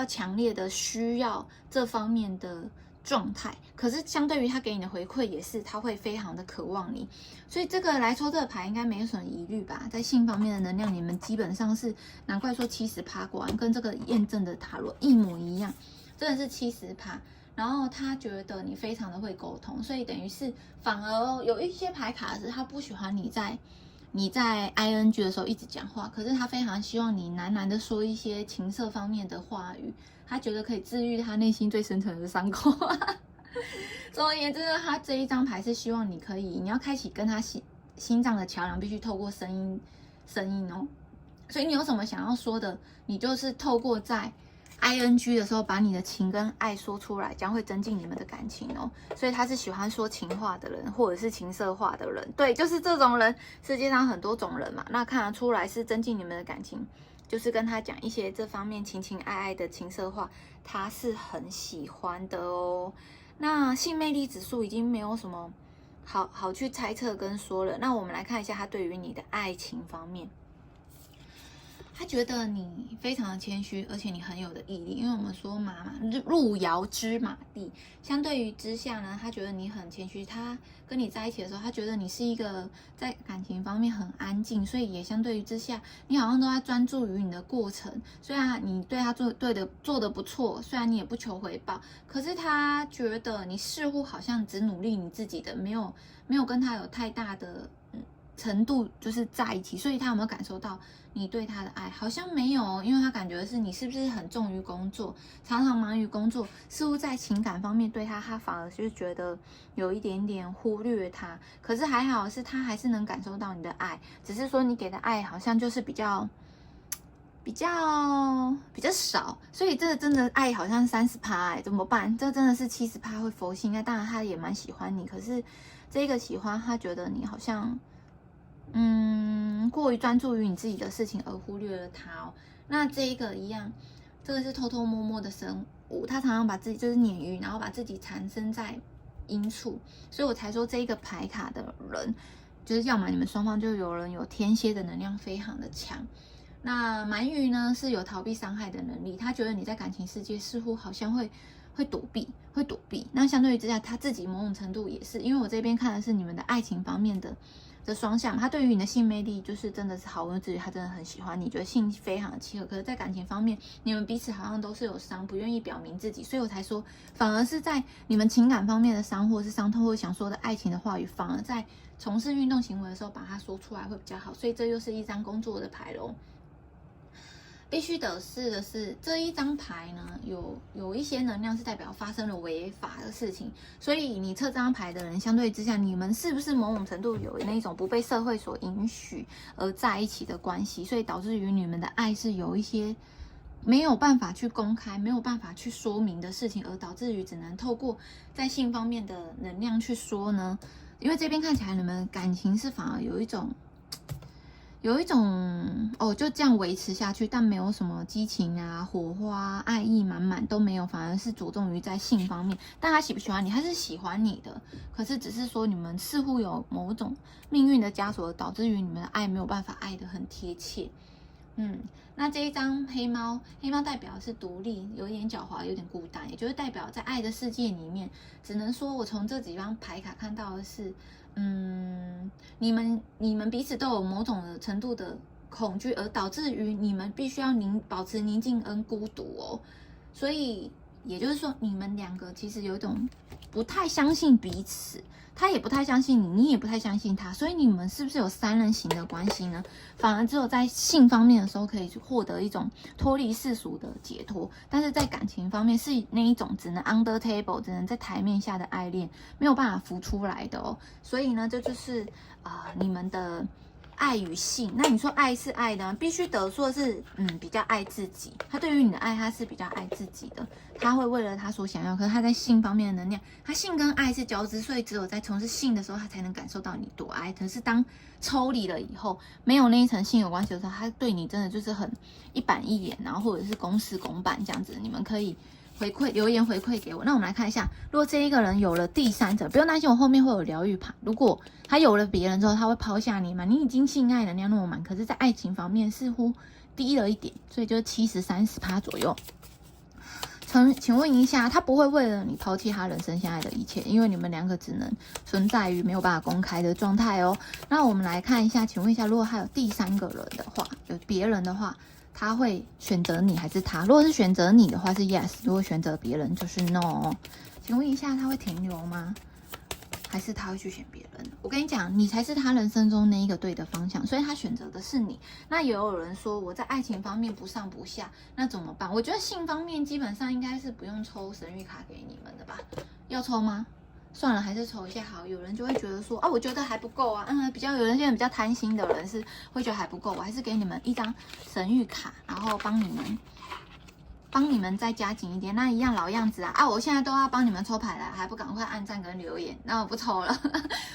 强烈的需要这方面的状态，可是相对于他给你的回馈也是，他会非常的渴望你，所以这个来抽这个牌应该没有什么疑虑吧？在性方面的能量，你们基本上是难怪说70%果然跟这个验证的塔罗一模一样，真的是70%。然后他觉得你非常的会沟通，所以等于是反而有一些牌卡是他不喜欢你在 ing 的时候一直讲话，可是他非常希望你喃的说一些情色方面的话语，他觉得可以治愈他内心最深层的伤口。总而言之呢，他这一张牌是希望你要开启跟他心脏的桥梁，必须透过声音哦。所以你有什么想要说的，你就是透过在ing 的时候把你的情跟爱说出来，将会增进你们的感情哦。所以他是喜欢说情话的人，或者是情色话的人，对，就是这种人。世界上很多种人嘛，那看得出来是增进你们的感情，就是跟他讲一些这方面情情爱爱的情色话，他是很喜欢的哦。那性魅力指数已经没有什么好去猜测跟说了。那我们来看一下他对于你的爱情方面。他觉得你非常的谦虚，而且你很有的毅力，因为我们说马路遥知马力，相对于之下呢，他觉得你很谦虚。他跟你在一起的时候，他觉得你是一个在感情方面很安静，所以也相对于之下，你好像都在专注于你的过程。虽然你对他做的不错，虽然你也不求回报，可是他觉得你似乎好像只努力你自己的，没有跟他有太大的程度就是在一起，所以他有没有感受到你对他的爱？好像没有，因为他感觉是你是不是很重于工作，常常忙于工作，似乎在情感方面对他反而就是觉得有一点点忽略他。可是还好是他还是能感受到你的爱，只是说你给的爱好像就是比较少，所以这个真的爱好像30%，怎么办？这真的是70%会佛系。那当然他也蛮喜欢你，可是这个喜欢他觉得你好像过于专注于你自己的事情而忽略了他哦。那这一个一样，这个是偷偷摸摸的生物，他常常把自己就是鲶鱼，然后把自己缠身在阴处，所以我才说这一个牌卡的人，就是要么你们双方就有人有天蝎的能量非常的强。那鳗鱼呢是有逃避伤害的能力，他觉得你在感情世界似乎好像会躲避。那相对于之下，他自己某种程度也是，因为我这边看的是你们的爱情方面的双向，他对于你的性魅力就是真的是毫无质疑，他真的很喜欢你，觉得性非常的契合。可是，在感情方面，你们彼此好像都是有伤，不愿意表明自己，所以我才说，反而是在你们情感方面的伤，或者是伤痛，或者想说的爱情的话语，反而在从事运动行为的时候把它说出来会比较好。所以这又是一张工作的牌咯。必须得是的是，这一张牌呢，有一些能量是代表发生了违法的事情，所以你测这张牌的人，相对之下，你们是不是某种程度有那种不被社会所允许而在一起的关系，所以导致于你们的爱是有一些没有办法去公开、没有办法去说明的事情，而导致于只能透过在性方面的能量去说呢？因为这边看起来你们感情是反而有一种哦，就这样维持下去，但没有什么激情啊、火花、爱意满满都没有，反而是着重于在性方面。但他喜不喜欢你，他是喜欢你的，可是只是说你们似乎有某种命运的枷锁，导致于你们的爱没有办法爱得很贴切。那这一张黑猫，黑猫代表的是独立，有点狡猾，有点孤单，也就是代表在爱的世界里面，只能说我从这几张牌卡看到的是，你们彼此都有某种的程度的恐惧，而导致于你们必须要保持宁静跟孤独哦。所以也就是说，你们两个其实有一种不太相信彼此。他也不太相信你，你也不太相信他，所以你们是不是有三人行的关系呢？反而只有在性方面的时候可以获得一种脱离世俗的解脱，但是在感情方面是那一种只能 under table， 只能在台面下的爱恋，没有办法浮出来的哦。所以呢，这就是你们的爱与性。那你说爱是爱的，必须得说的是，比较爱自己。他对于你的爱，他是比较爱自己的，他会为了他所想要。可是他在性方面的能量，他性跟爱是交织，所以只有在从事性的时候，他才能感受到你多爱。可是当抽离了以后，没有那一层性有关系的时候，他对你真的就是很一板一眼，然后或者是公事公办这样子。你们可以留言回馈给我。那我们来看一下，如果这一个人有了第三者，不用担心我后面会有疗愈牌。如果他有了别人之后，他会抛下你嘛？你已经性爱能量那么满，可是在爱情方面似乎低了一点，所以就70-30%左右。请问一下，他不会为了你抛弃他人生现在的一切，因为你们两个只能存在于没有办法公开的状态哦。那我们来看一下，请问一下，如果他有第三个人的话，有别人的话，他会选择你还是他？如果是选择你的话是 yes， 如果选择别人就是 no。请问一下，他会停留吗？还是他会去选别人？我跟你讲，你才是他人生中那一个对的方向，所以他选择的是你。那也有人说我在爱情方面不上不下，那怎么办？我觉得性方面基本上应该是不用抽神谕卡给你们的吧？要抽吗？算了，还是抽一下好。有人就会觉得说，我觉得还不够啊。有些人比较贪心的人是会觉得还不够，我还是给你们一张神谕卡，然后帮你们再加紧一点。那一样老样子啊！我现在都要帮你们抽牌了，还不赶快按赞跟留言？那我不抽了，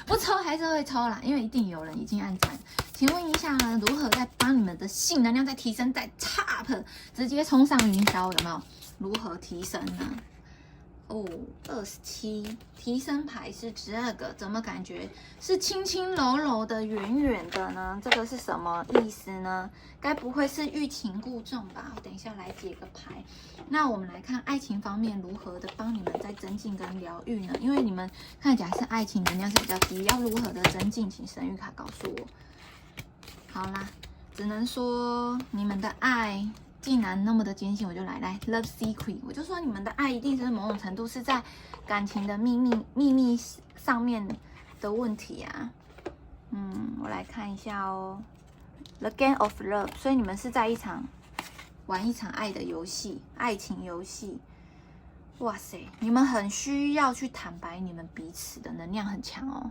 不抽还是会抽啦，因为一定有人已经按赞。请问一下呢，如何再帮你们的性能量再提升，再 top 直接冲上云霄？有没有？如何提升呢？27提升牌是这个，怎么感觉是轻轻柔柔的、圆圆的呢？这个是什么意思呢？该不会是欲擒故纵吧？我等一下来解个牌。那我们来看爱情方面如何的帮你们再增进跟疗愈呢？因为你们看起来是爱情能量是比较低，要如何的增进？请神谕卡告诉我。好啦，只能说你们的爱既然那么的坚信，我就来 Love Secret， 我就说你们的爱一定是某种程度是在感情的秘密上面的问题啊。我来看一下哦 ，The Game of Love， 所以你们是在玩一场爱的游戏，爱情游戏。哇塞，你们很需要去坦白你们彼此的能量很强哦。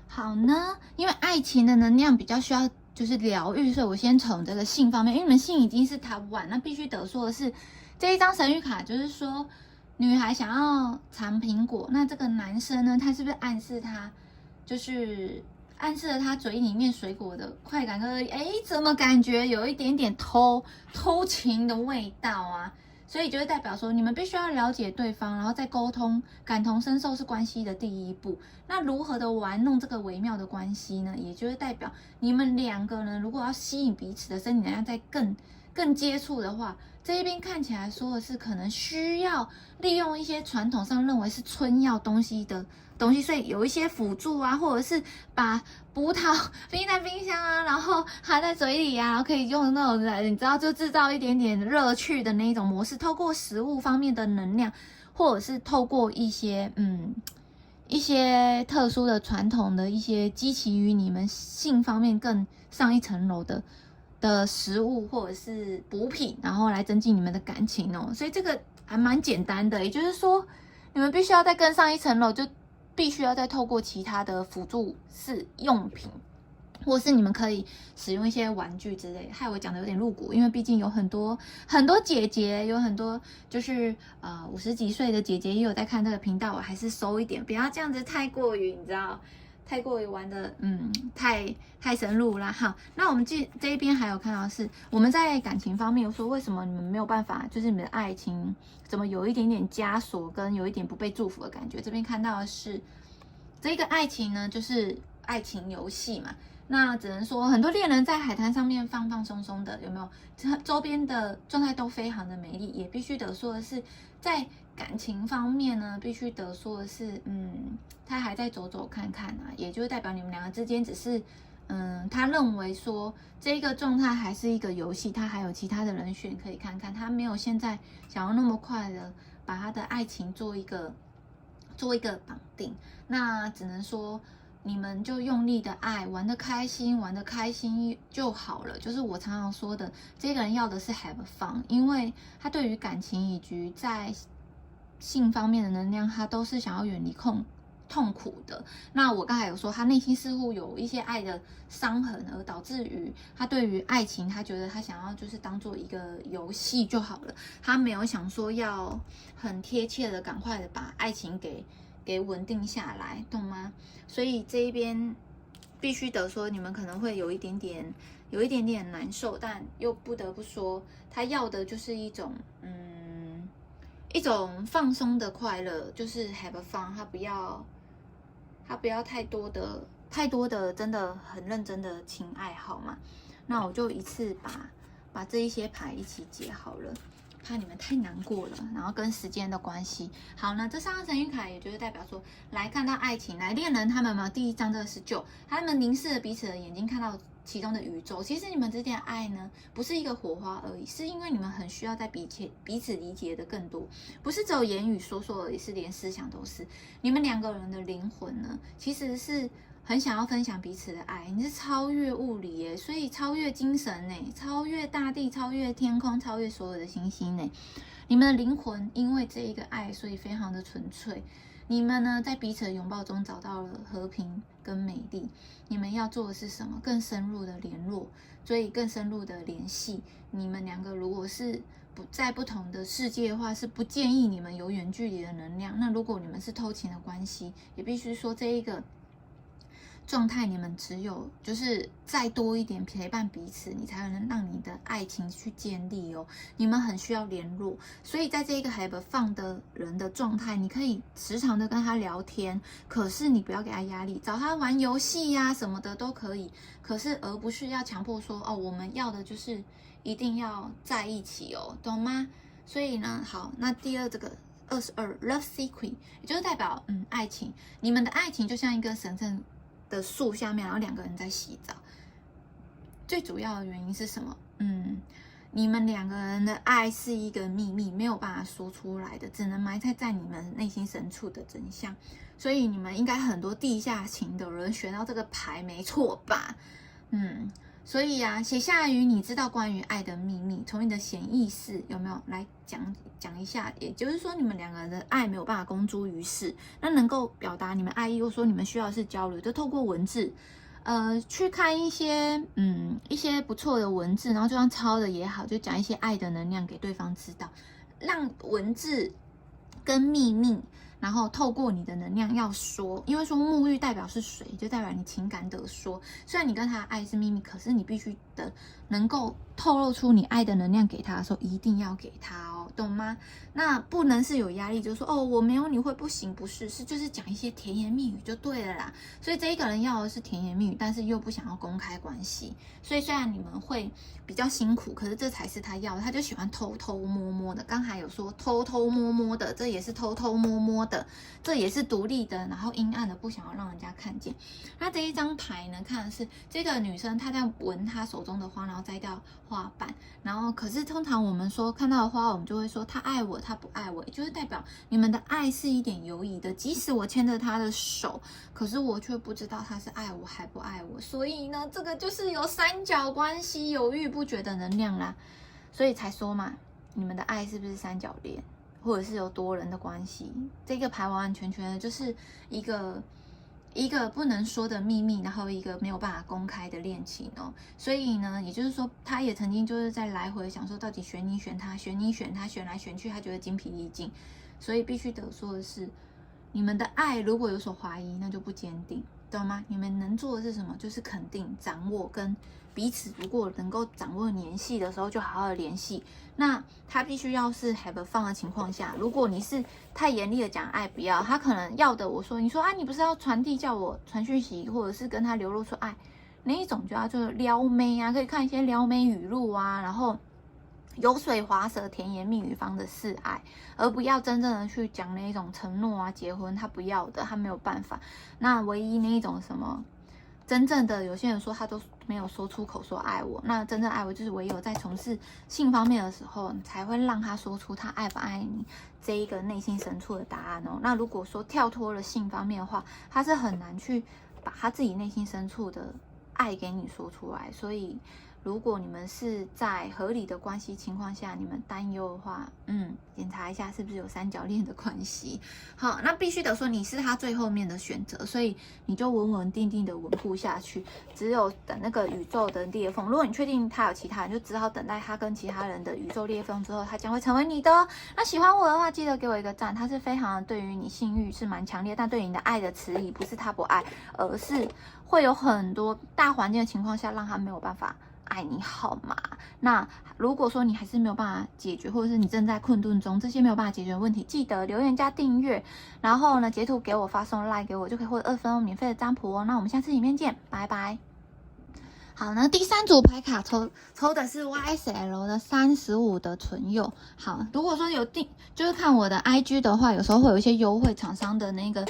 好呢，因为爱情的能量比较需要就是疗愈，所以我先从这个性方面，因为你们性已经是他玩，那必须得说的是这一张神谕卡，就是说女孩想要尝苹果，那这个男生呢，他是不是暗示他，就是暗示了他嘴里面水果的快感，怎么感觉有一点点偷情的味道啊？所以就会代表说，你们必须要了解对方，然后再沟通，感同身受是关系的第一步。那如何的玩弄这个微妙的关系呢？也就是代表你们两个人如果要吸引彼此的身体能量再更接触的话，这一边看起来说的是可能需要利用一些传统上认为是春药东西，所以有一些辅助啊，或者是把葡萄冰在冰箱啊，然后含在嘴里啊，然后可以用那种你知道就制造一点点乐趣的那一种模式，透过食物方面的能量，或者是透过一些特殊的传统的一些激起于你们性方面更上一层楼的的食物或者是补品，然后来增进你们的感情哦。所以这个还蛮简单的，也就是说，你们必须要再更上一层楼，就必须要再透过其他的辅助式用品。或是你们可以使用一些玩具之类的，害我讲的有点露骨，因为毕竟有很多姐姐，有很多就是50几岁的姐姐也有在看这个频道，我还是收一点，不要这样子太过于你知道，太过于玩的太深入啦。好，那我们这一边还有看到是我们在感情方面，说为什么你们没有办法，就是你们的爱情怎么有一点点枷锁，跟有一点不被祝福的感觉。这边看到的是这个爱情呢，就是爱情游戏嘛。那只能说，很多恋人在海滩上面放放松松的，有没有？周边的状态都非常的美丽。也必须得说的是，在感情方面呢，必须得说的是，他还在走走看看啊，也就是代表你们两个之间只是，他认为说这个状态还是一个游戏，他还有其他的人选可以看看，他没有现在想要那么快的把他的爱情做一个绑定。那只能说，你们就用力的爱，玩得开心就好了。就是我常常说的，这个人要的是 have fun， 因为他对于感情以及在性方面的能量，他都是想要远离痛苦的。那我刚才有说，他内心似乎有一些爱的伤痕，而导致于他对于爱情，他觉得他想要就是当做一个游戏就好了，他没有想说要很贴切的赶快的把爱情给稳定下来，懂吗？所以这一边必须得说，你们可能会有一点点难受，但又不得不说，他要的就是一种放松的快乐，就是 have fun， 他不要太多的真的很认真的情爱好嘛。那我就一次把这一些牌一起解好了。怕你们太难过了，然后跟时间的关系。好呢，这3张神谕卡也就是代表说，来看到爱情，来恋人他们有没有？第一张这个19，他们凝视着彼此的眼睛，看到其中的宇宙。其实你们之间的爱呢，不是一个火花而已，是因为你们很需要在彼此理解的更多，不是只有言语说而已，是连思想都是。你们2个人的灵魂呢，其实是很想要分享彼此的爱，你是超越物理耶，所以超越精神呢，超越大地，超越天空，超越所有的星星呢。你们的灵魂因为这一个爱，所以非常的纯粹。你们呢，在彼此的拥抱中找到了和平跟美丽。你们要做的是什么？更深入的联络，所以更深入的联系。你们2个如果是在不同的世界的话，是不建议你们有远距离的能量。那如果你们是偷情的关系，也必须说这一个状态，你们只有就是再多一点陪伴彼此，你才能让你的爱情去建立哦。你们很需要联络，所以在这一个 have fun 的人的状态，你可以时常的跟他聊天，可是你不要给他压力，找他玩游戏呀什么的都可以，可是而不是要强迫说哦，我们要的就是一定要在一起哦，懂吗？所以呢，好，那第二这个22 love secret 也就是代表爱情，你们的爱情就像一个神圣的树下面，然后2个人在洗澡。最主要的原因是什么？你们2个人的爱是一个秘密，没有办法说出来的，只能埋藏在你们内心深处的真相。所以你们应该很多地下情的人选到这个牌，没错吧？所以啊，写下于你知道关于爱的秘密，从你的潜意识有没有来讲一下？也就是说，你们2个人的爱没有办法公诸于世，那能够表达你们爱意，或说你们需要的是交流，就透过文字，去看一些不错的文字，然后就算抄的也好，就讲一些爱的能量给对方知道，让文字跟秘密。然后透过你的能量要说，因为说沐浴代表是水，就代表你情感的说。虽然你跟他的爱是秘密，可是你必须的能够透露出你爱的能量给他的时候，一定要给他哦，懂吗？那不能是有压力，就是说哦我没有你会不行，不是，就是讲一些甜言蜜语就对了啦。所以这一个人要的是甜言蜜语，但是又不想要公开关系。所以虽然你们会比较辛苦，可是这才是他要的，他就喜欢偷偷摸摸的。刚才有说偷偷摸摸的，这也是偷偷摸摸的，这也是独立的，然后阴暗的，不想要让人家看见。那这一张牌呢，看的是这个女生她在闻她手中的花，然后摘掉花瓣，然后可是通常我们说看到的花，我们就就会说他爱我，他不爱我，也就是代表你们的爱是一点犹疑的。即使我牵着他的手，可是我却不知道他是爱我还不爱我。所以呢，这个就是有三角关系、犹豫不决的能量啦。所以才说嘛，你们的爱是不是三角恋，或者是有多人的关系？这个牌完完全全的就是一个不能说的秘密，然后一个没有办法公开的恋情哦。所以呢，也就是说，他也曾经就是在来回想说，到底选你选他，选你选他，选来选去，他觉得精疲力尽。所以必须得说的是，你们的爱如果有所怀疑，那就不坚定，懂吗？你们能做的是什么？就是肯定、掌握跟彼此，如果能够掌握联系的时候，就好好的联系。那他必须要是 have fun 的情况下，如果你是太严厉的讲爱不要，他可能要的我说，你说啊，你不是要传递叫我传讯息，或者是跟他流露出爱，那一种就要就是撩妹啊，可以看一些撩妹语录啊，然后油水滑舌、甜言蜜语方的示爱，而不要真正的去讲那一种承诺啊、结婚，他不要的，他没有办法。那唯一那一种什么，真正的有些人说他都没有说出口说爱我，那真正爱我就是唯有在从事性方面的时候，才会让他说出他爱不爱你这一个内心深处的答案哦。那如果说跳脱了性方面的话，他是很难去把他自己内心深处的爱给你说出来。所以如果你们是在合理的关系情况下，你们担忧的话，检查一下是不是有三角恋的关系。好，那必须得说你是他最后面的选择，所以你就稳稳定定的稳固下去。只有等那个宇宙的裂缝，如果你确定他有其他人，就只好等待他跟其他人的宇宙裂缝之后，他将会成为你的哦。那喜欢我的话，记得给我一个赞。他是非常对于你性欲是蛮强烈，但对你的爱的迟疑不是他不爱，而是会有很多大环境的情况下让他没有办法爱你，好吗？那如果说你还是没有办法解决，或者是你正在困顿中，这些没有办法解决的问题，记得留言加订阅，然后呢截图给我，发送 LINE 给我，就可以获得2分钟免费的占卜哦。那我们下次影片见，拜拜。好，那第三组牌卡抽的是 YSL 的35的唇釉。好，如果说有就是看我的 IG 的话，有时候会有一些优惠厂商的那个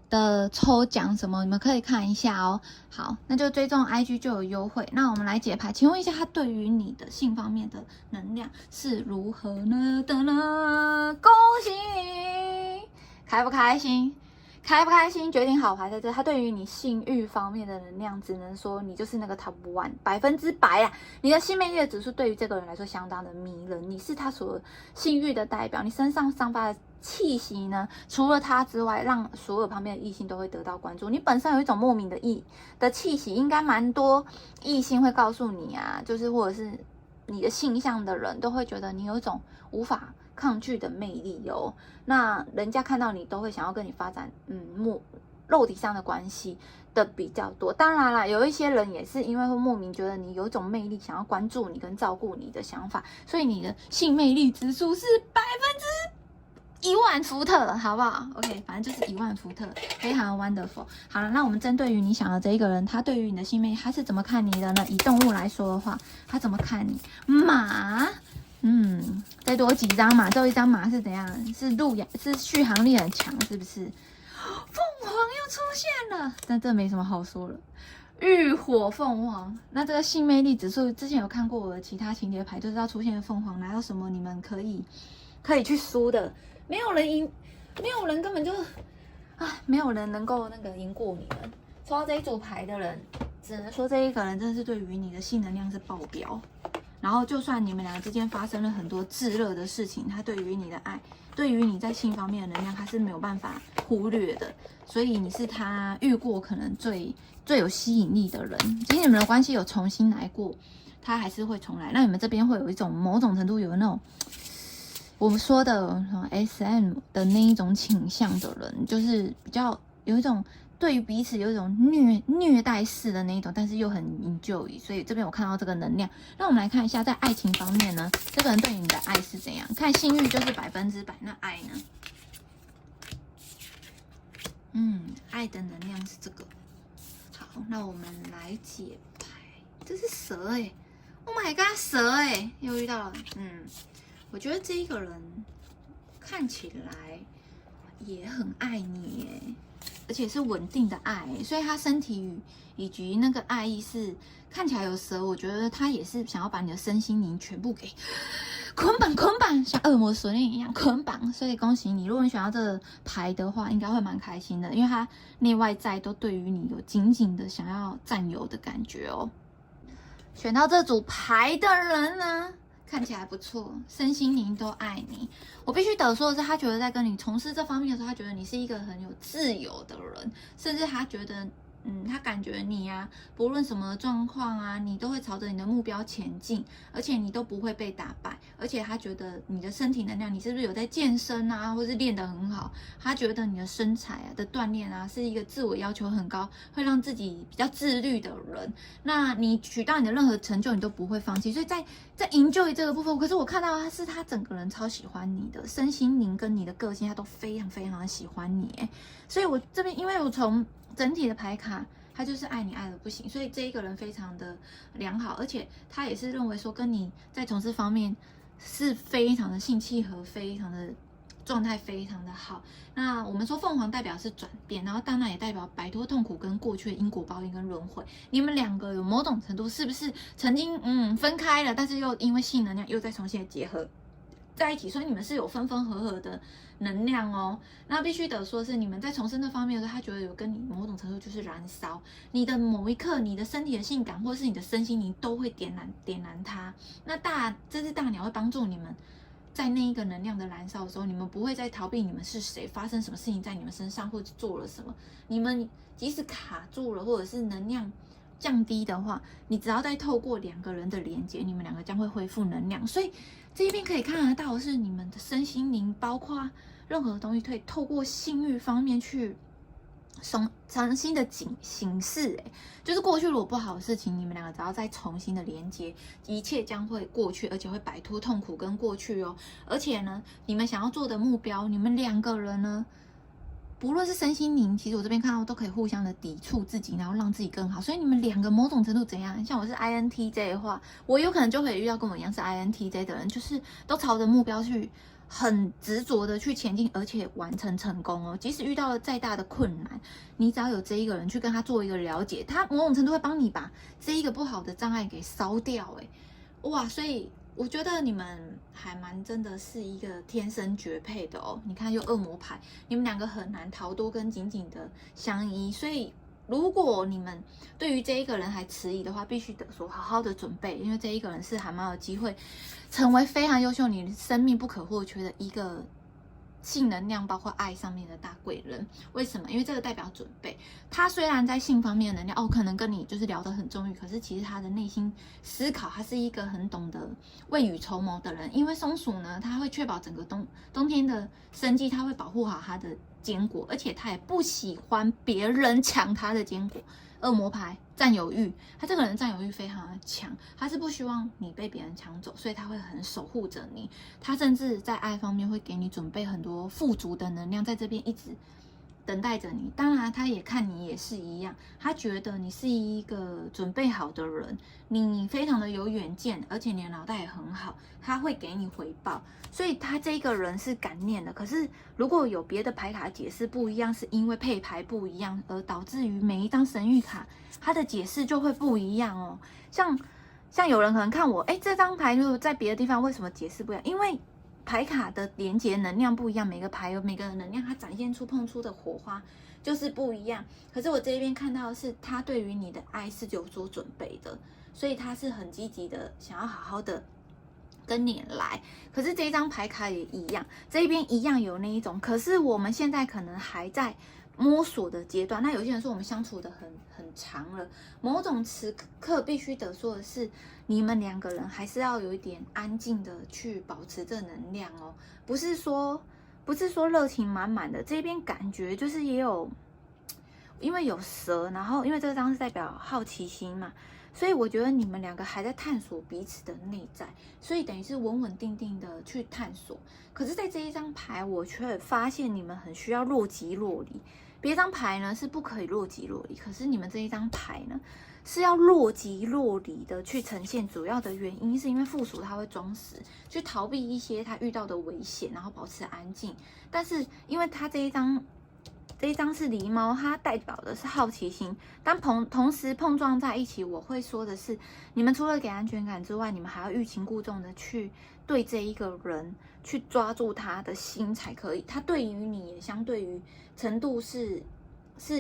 的抽奖什么，你们可以看一下哦。好，那就追踪 IG 就有优惠。那我们来解牌，请问一下，他对于你的性方面的能量是如何呢？恭喜你，开不开心？开不开心决定好牌在这。他对于你性欲方面的能量，只能说你就是那个 top 1，100%啊！你的性魅力的指数对于这个人来说相当的迷人，你是他所性欲的代表，你身上散发的气息呢，除了他之外，让所有旁边的异性都会得到关注。你本身有一种莫名的气息，应该蛮多异性会告诉你啊，就是或者是你的性向的人都会觉得你有一种无法抗拒的魅力哦。那人家看到你都会想要跟你发展肉体上的关系的比较多。当然啦，有一些人也是因为会莫名觉得你有一种魅力，想要关注你跟照顾你的想法，所以你的性魅力指数是10000伏特，好不好 ？OK， 反正就是10000伏特，非常 wonderful。好了，那我们针对于你想的这一个人，他对于你的性魅力，他是怎么看你的呢？以动物来说的话，他怎么看你？马。再多几张马，最后一张马是怎样？是续航力很强，是不是？凤凰又出现了，但这没什么好说了。浴火凤凰，那这个性魅力指数，之前有看过我的其他情节牌，就知道出现凤凰，哪有什么你们可以去输的？没有人赢，没有人根本就没有人能够赢过你们。抽到这一组牌的人，只能说这一个人真的是对于你的性能量是爆表。然后，就算你们俩之间发生了很多炙热的事情，他对于你的爱，对于你在性方面的能量，他是没有办法忽略的。所以你是他遇过可能最有吸引力的人。即使你们的关系有重新来过，他还是会重来。那你们这边会有一种某种程度有那种我们说的SM 的那一种倾向的人，就是比较有一种。对于彼此有一种虐待式的那一种，但是又很 enjoy， 所以这边我看到这个能量。那我们来看一下，在爱情方面呢，这个人对你的爱是怎样？看性欲就是100%，那爱呢？爱的能量是这个。好，那我们来解牌。这是蛇，Oh my god， 蛇又遇到了。我觉得这一个人看起来也很爱你而且是稳定的爱，所以他身体以及那个爱意是看起来有蛇，我觉得他也是想要把你的身心灵全部给捆绑，像恶魔锁链一样捆绑。所以恭喜你，如果你选到这个牌的话，应该会蛮开心的，因为它内外在都对于你有紧紧的想要占有的感觉哦。选到这组牌的人呢，看起来不错，身心灵都爱你。我必须得说的是，他觉得在跟你从事这方面的时候，他觉得你是一个很有自由的人，甚至他觉得。他感觉你啊，不论什么状况啊，你都会朝着你的目标前进，而且你都不会被打败。而且他觉得你的身体能量，你是不是有在健身啊，或是练得很好？他觉得你的身材啊的锻炼啊，是一个自我要求很高，会让自己比较自律的人。那你取到你的任何成就，你都不会放弃。所以在 enjoy 这个部分，可是我看到他整个人超喜欢你的，身心灵跟你的个性，他都非常非常的喜欢你。所以我这边，因为我从整体的牌卡，他就是爱你爱的不行，所以这一个人非常的良好，而且他也是认为说跟你在从事方面是非常的性契合，非常的状态非常的好。那我们说凤凰代表是转变，然后大难也代表摆脱痛苦跟过去的因果报应跟轮回。你们两个有某种程度是不是曾经分开了，但是又因为性能量又再重新的结合在一起，所以你们是有分分合合的能量哦。那必须得说是你们在从事那方面的时候，他觉得有跟你某种程度就是燃烧你的某一刻，你的身体的性感或者是你的身心灵都会点燃它。那这只大鸟会帮助你们在那一个能量的燃烧的时候，你们不会再逃避你们是谁，发生什么事情在你们身上或者做了什么。你们即使卡住了或者是能量降低的话，你只要再透过两个人的连接，你们两个将会恢复能量。所以这一边可以看得到的是你们的身心灵，包括任何东西可以透过性欲方面去重新的醒视。就是过去如果不好的事情，你们两个只要再重新的连接，一切将会过去，而且会摆脱痛苦跟过去哦。而且呢，你们想要做的目标，你们两个人呢，不论是身心灵，其实我这边看到都可以互相的抵触自己，然后让自己更好。所以你们两个某种程度怎样？像我是 INTJ 的话，我有可能就可以遇到跟我一样是 INTJ 的人，就是都朝着目标去很执着的去前进，而且完成成功哦。即使遇到了再大的困难，你只要有这一个人去跟他做一个了解，他某种程度会帮你把这一个不好的障碍给烧掉。哇，所以我觉得你们还蛮真的是一个天生绝配的哦。你看，又恶魔牌，你们两个很难逃脱跟紧紧的相依。所以，如果你们对于这一个人还迟疑的话，必须得说好好的准备，因为这一个人是还蛮有机会成为非常优秀、你生命不可或缺的一个性能量，包括爱上面的大贵人。为什么？因为这个代表准备。他虽然在性方面的能量可能跟你就是聊得很中意，可是其实他的内心思考，他是一个很懂得未雨绸缪的人。因为松鼠呢，他会确保整个冬天的生计，他会保护好他的坚果，而且他也不喜欢别人抢他的坚果。恶魔牌占有欲，他这个人占有欲非常的强，他是不希望你被别人抢走，所以他会很守护着你。他甚至在爱方面会给你准备很多富足的能量，在这边一直等待着你。当然，他也看你也是一样，他觉得你是一个准备好的人，你非常的有远见，而且你的脑袋也很好，他会给你回报。所以他这个人是感念的。可是如果有别的牌卡解释不一样，是因为配牌不一样而导致于每一张神谕卡它的解释就会不一样哦。像有人可能看我，这张牌如果在别的地方为什么解释不一样？因为牌卡的连接能量不一样，每个牌有每个人能量，它展现出碰出的火花就是不一样。可是我这边看到的是，他对于你的爱是有所准备的，所以他是很积极的，想要好好的跟你来。可是这张牌卡也一样，这一边一样有那一种，可是我们现在可能还在摸索的阶段。那有些人说我们相处的很长了，某种时刻必须得说的是，你们两个人还是要有一点安静的去保持这能量哦，不是说热情满满的。这边感觉就是也有，因为有蛇，然后因为这张是代表好奇心嘛，所以我觉得你们两个还在探索彼此的内在，所以等于是稳稳定定的去探索。可是，在这一张牌，我却发现你们很需要若即若离。别张牌呢是不可以若即若离，可是你们这一张牌呢是要若即若离的去呈现。主要的原因是因为负鼠它会装死，去逃避一些他遇到的危险，然后保持安静。但是因为他这一张是狸猫，它代表的是好奇心。当同时碰撞在一起，我会说的是，你们除了给安全感之外，你们还要欲擒故纵的去对这一个人去抓住他的心才可以。他对于你也相对于程度是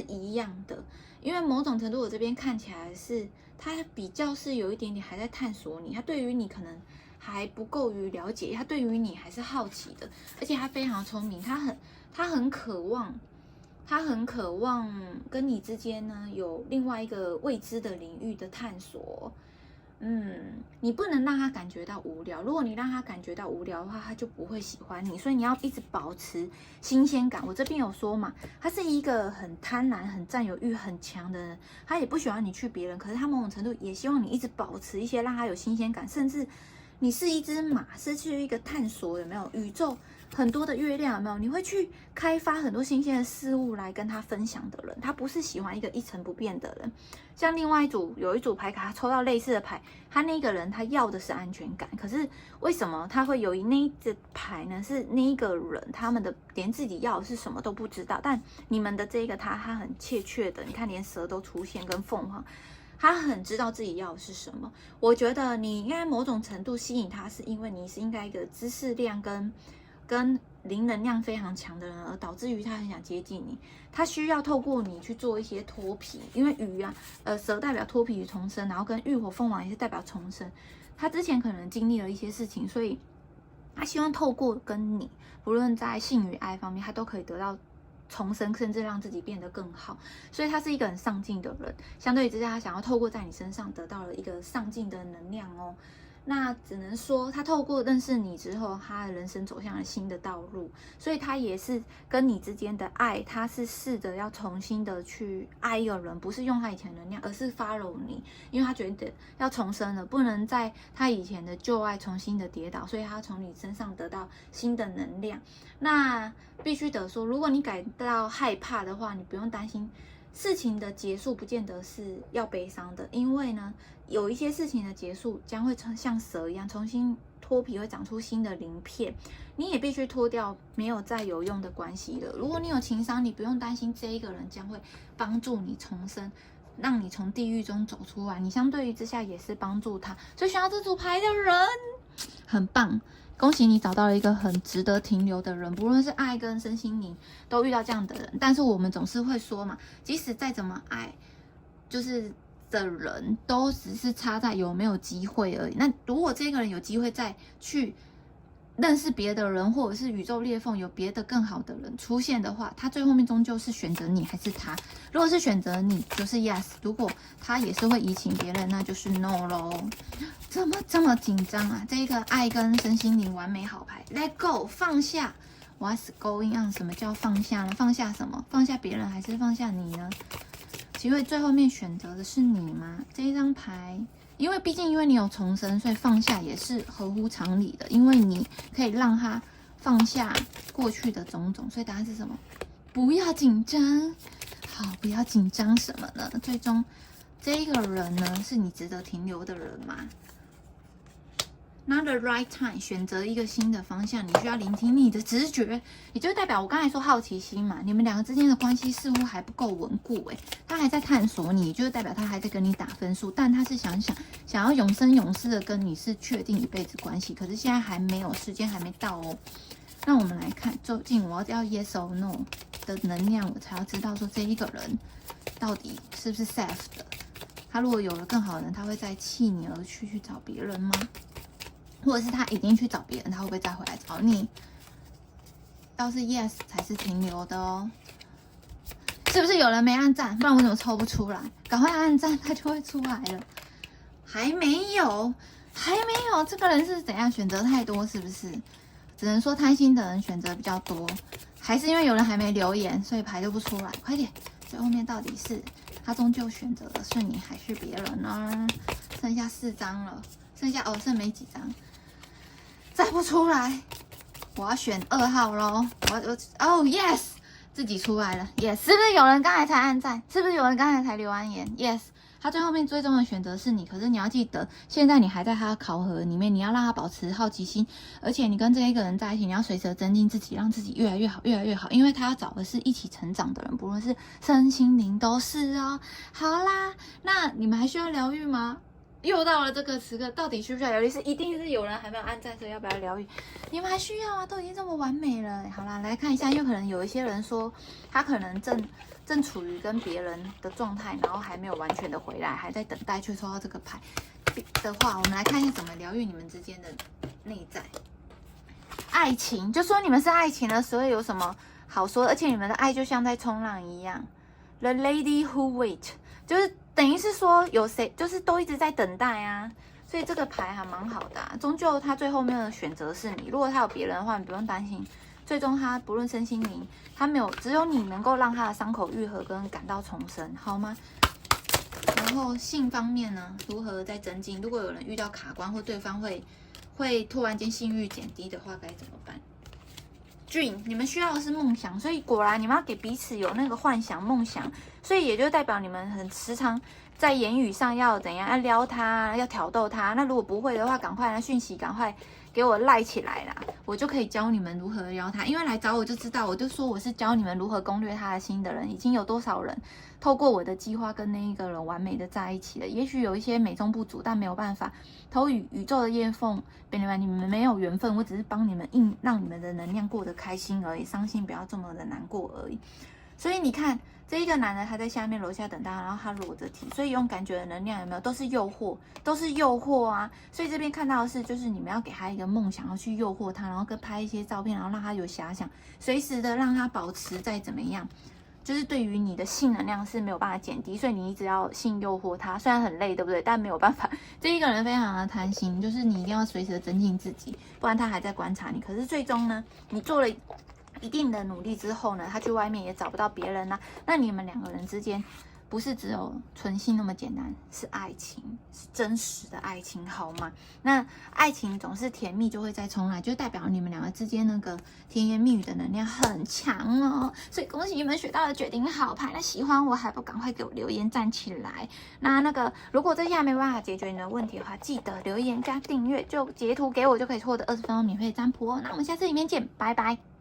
一样的，因为某种程度我这边看起来是他比较是有一点点还在探索你，他对于你可能还不够于了解，他对于你还是好奇的，而且他非常聪明，他很渴望。他很渴望跟你之间呢有另外一个未知的领域的探索，你不能让他感觉到无聊。如果你让他感觉到无聊的话，他就不会喜欢你。所以你要一直保持新鲜感。我这边有说嘛，他是一个很贪婪、很占有欲很强的人，他也不喜欢你去别人，可是他某种程度也希望你一直保持一些让他有新鲜感，甚至你是一只马，是去一个探索，有没有宇宙？很多的月亮有没有？你会去开发很多新鲜的事物来跟他分享的人，他不是喜欢一个一成不变的人。像另外有一组牌卡，他抽到类似的牌，他那个人他要的是安全感，可是为什么他会有那一只牌呢？是那一个人他们的连自己要的是什么都不知道，但你们的这个他很切确的，你看连蛇都出现跟凤凰。他很知道自己要的是什么。我觉得你应该某种程度吸引他，是因为你是应该一个知识量跟灵能量非常强的人，而导致于他很想接近你。他需要透过你去做一些脱皮，因为鱼啊，蛇代表脱皮与重生，然后跟浴火凤凰也是代表重生。他之前可能经历了一些事情，所以他希望透过跟你，不论在性与爱方面，他都可以得到重生，甚至让自己变得更好。所以他是一个很上进的人，相对之下，他想要透过在你身上得到了一个上进的能量哦。那只能说，他透过认识你之后，他的人生走向了新的道路，所以他也是跟你之间的爱，他是试着要重新的去爱一个人，不是用他以前的能量，而是 follow 你，因为他觉得要重生了，不能在他以前的旧爱重新的跌倒，所以他从你身上得到新的能量。那必须得说，如果你感到害怕的话，你不用担心。事情的结束不见得是要悲伤的，因为呢，有一些事情的结束将会像蛇一样重新脱皮，会长出新的鳞片。你也必须脱掉没有再有用的关系了。如果你有情商，你不用担心这一个人将会帮助你重生，让你从地狱中走出来。你相对于之下也是帮助他，所以选到这组牌的人很棒。恭喜你找到了一个很值得停留的人，不论是爱跟身心灵都遇到这样的人。但是我们总是会说嘛，即使再怎么爱，就是的人都只是差在有没有机会而已。那如果这个人有机会再去认识别的人，或者是宇宙裂缝有别的更好的人出现的话，他最后面终究是选择你还是他？如果是选择你，就是 yes； 如果他也是会移情别人，那就是 no 咯。怎么这么紧张啊？这个爱跟身心灵完美好牌 ，Let go， 放下。What's going on？ 什么叫放下呢？放下什么？放下别人还是放下你呢？其实最后面选择的是你吗？这一张牌。因为毕竟因为你有重生，所以放下也是合乎常理的。因为你可以让他放下过去的种种，所以答案是什么？不要紧张。好，不要紧张什么呢？最终这一个人呢，是你值得停留的人吗？Not the right time， 选择一个新的方向，你需要聆听你的直觉，也就是代表我刚才说好奇心嘛。你们两个之间的关系似乎还不够稳固，他还在探索你，就是代表他还在跟你打分数，但他是想要永生永世的跟你是确定一辈子关系，可是现在还没有，时间还没到哦。那我们来看，究竟我要 yes or no 的能量，我才要知道说这一个人到底是不是 safe 的。他如果有了更好的人，他会再弃你而去找别人吗？或者是他已经去找别人，他会不会再回来找你？要是 yes 才是停留的哦。是不是有人没按赞？不然我怎么抽不出来？赶快按赞，他就会出来了。还没有，这个人是怎样选择太多？是不是？只能说贪心的人选择比较多，还是因为有人还没留言，所以牌就不出来？快点，最后面到底是他终究选择的是你还是别人呢？剩下4张了，剩没几张。再不出来，我要选2号咯。yes， 自己出来了 ，yes， 是不是有人刚才才按赞？是不是有人刚才才留完言 ？yes， 他最后面最终的选择是你，可是你要记得，现在你还在他的考核里面，你要让他保持好奇心，而且你跟这一个人在一起，你要随时增进自己，让自己越来越好，越来越好，因为他要找的是一起成长的人，不论是身心灵都是哦。好啦，那你们还需要疗愈吗？又到了这个时刻，到底需不需要疗愈？是一定是有人还没有按赞，所以要不要疗愈？你们还需要啊，都已经这么完美了。好啦，来看一下，因为可能有一些人说他可能正处于跟别人的状态，然后还没有完全的回来，还在等待去抽到这个牌的话，我们来看一下怎么疗愈你们之间的内在。爱情，就说你们是爱情了，所以有什么好说？而且你们的爱就像在冲浪一样。The lady who wait， 就是等于是说有谁就是都一直在等待啊，所以这个牌还蛮好的啊。终究他最后面的选择是你，如果他有别人的话，你不用担心。最终他不论身心灵，他没有，只有你能够让他的伤口愈合跟感到重生，好吗？然后性方面呢，如何在增进？如果有人遇到卡关或对方会突然间性欲减低的话，该怎么办？Dream， 你们需要的是梦想，所以果然你们要给彼此有那个幻想、梦想，所以也就代表你们很时常在言语上要怎样，要撩他，要挑逗他。那如果不会的话，赶快来讯息，赶快给我赖起来啦，我就可以教你们如何撩他。因为来找我就知道，我就说我是教你们如何攻略他的心的人，已经有多少人透过我的计划跟那一个人完美的在一起了。也许有一些美中不足，但没有办法。投宇宙的裂缝，你们没有缘分，我只是帮你们让你们的能量过得开心而已，伤心不要这么的难过而已。所以你看，这一个男的他在下面楼下等他，然后他裸着体，所以用感觉的能量有没有？都是诱惑，都是诱惑啊！所以这边看到的是，就是你们要给他一个梦想，要去诱惑他，然后跟拍一些照片，然后让他有遐想，随时的让他保持在怎么样。就是对于你的性能量是没有办法减低，所以你一直要性诱惑他，虽然很累，对不对？但没有办法，这一个人非常的贪心，就是你一定要随时的增进自己，不然他还在观察你。可是最终呢，你做了一定的努力之后呢，他去外面也找不到别人啦，那你们两个人之间不是只有纯性那么简单，是爱情，是真实的爱情，好吗？那爱情总是甜蜜就会再重来，就代表你们两个之间那个甜言蜜语的能量很强哦。所以恭喜你们学到的决定好牌，那喜欢我还不赶快给我留言站起来？那个如果这下没办法解决你的问题的话，记得留言加订阅，就截图给我就可以获得20分钟免费占卜哦。那我们下次影片见，拜拜。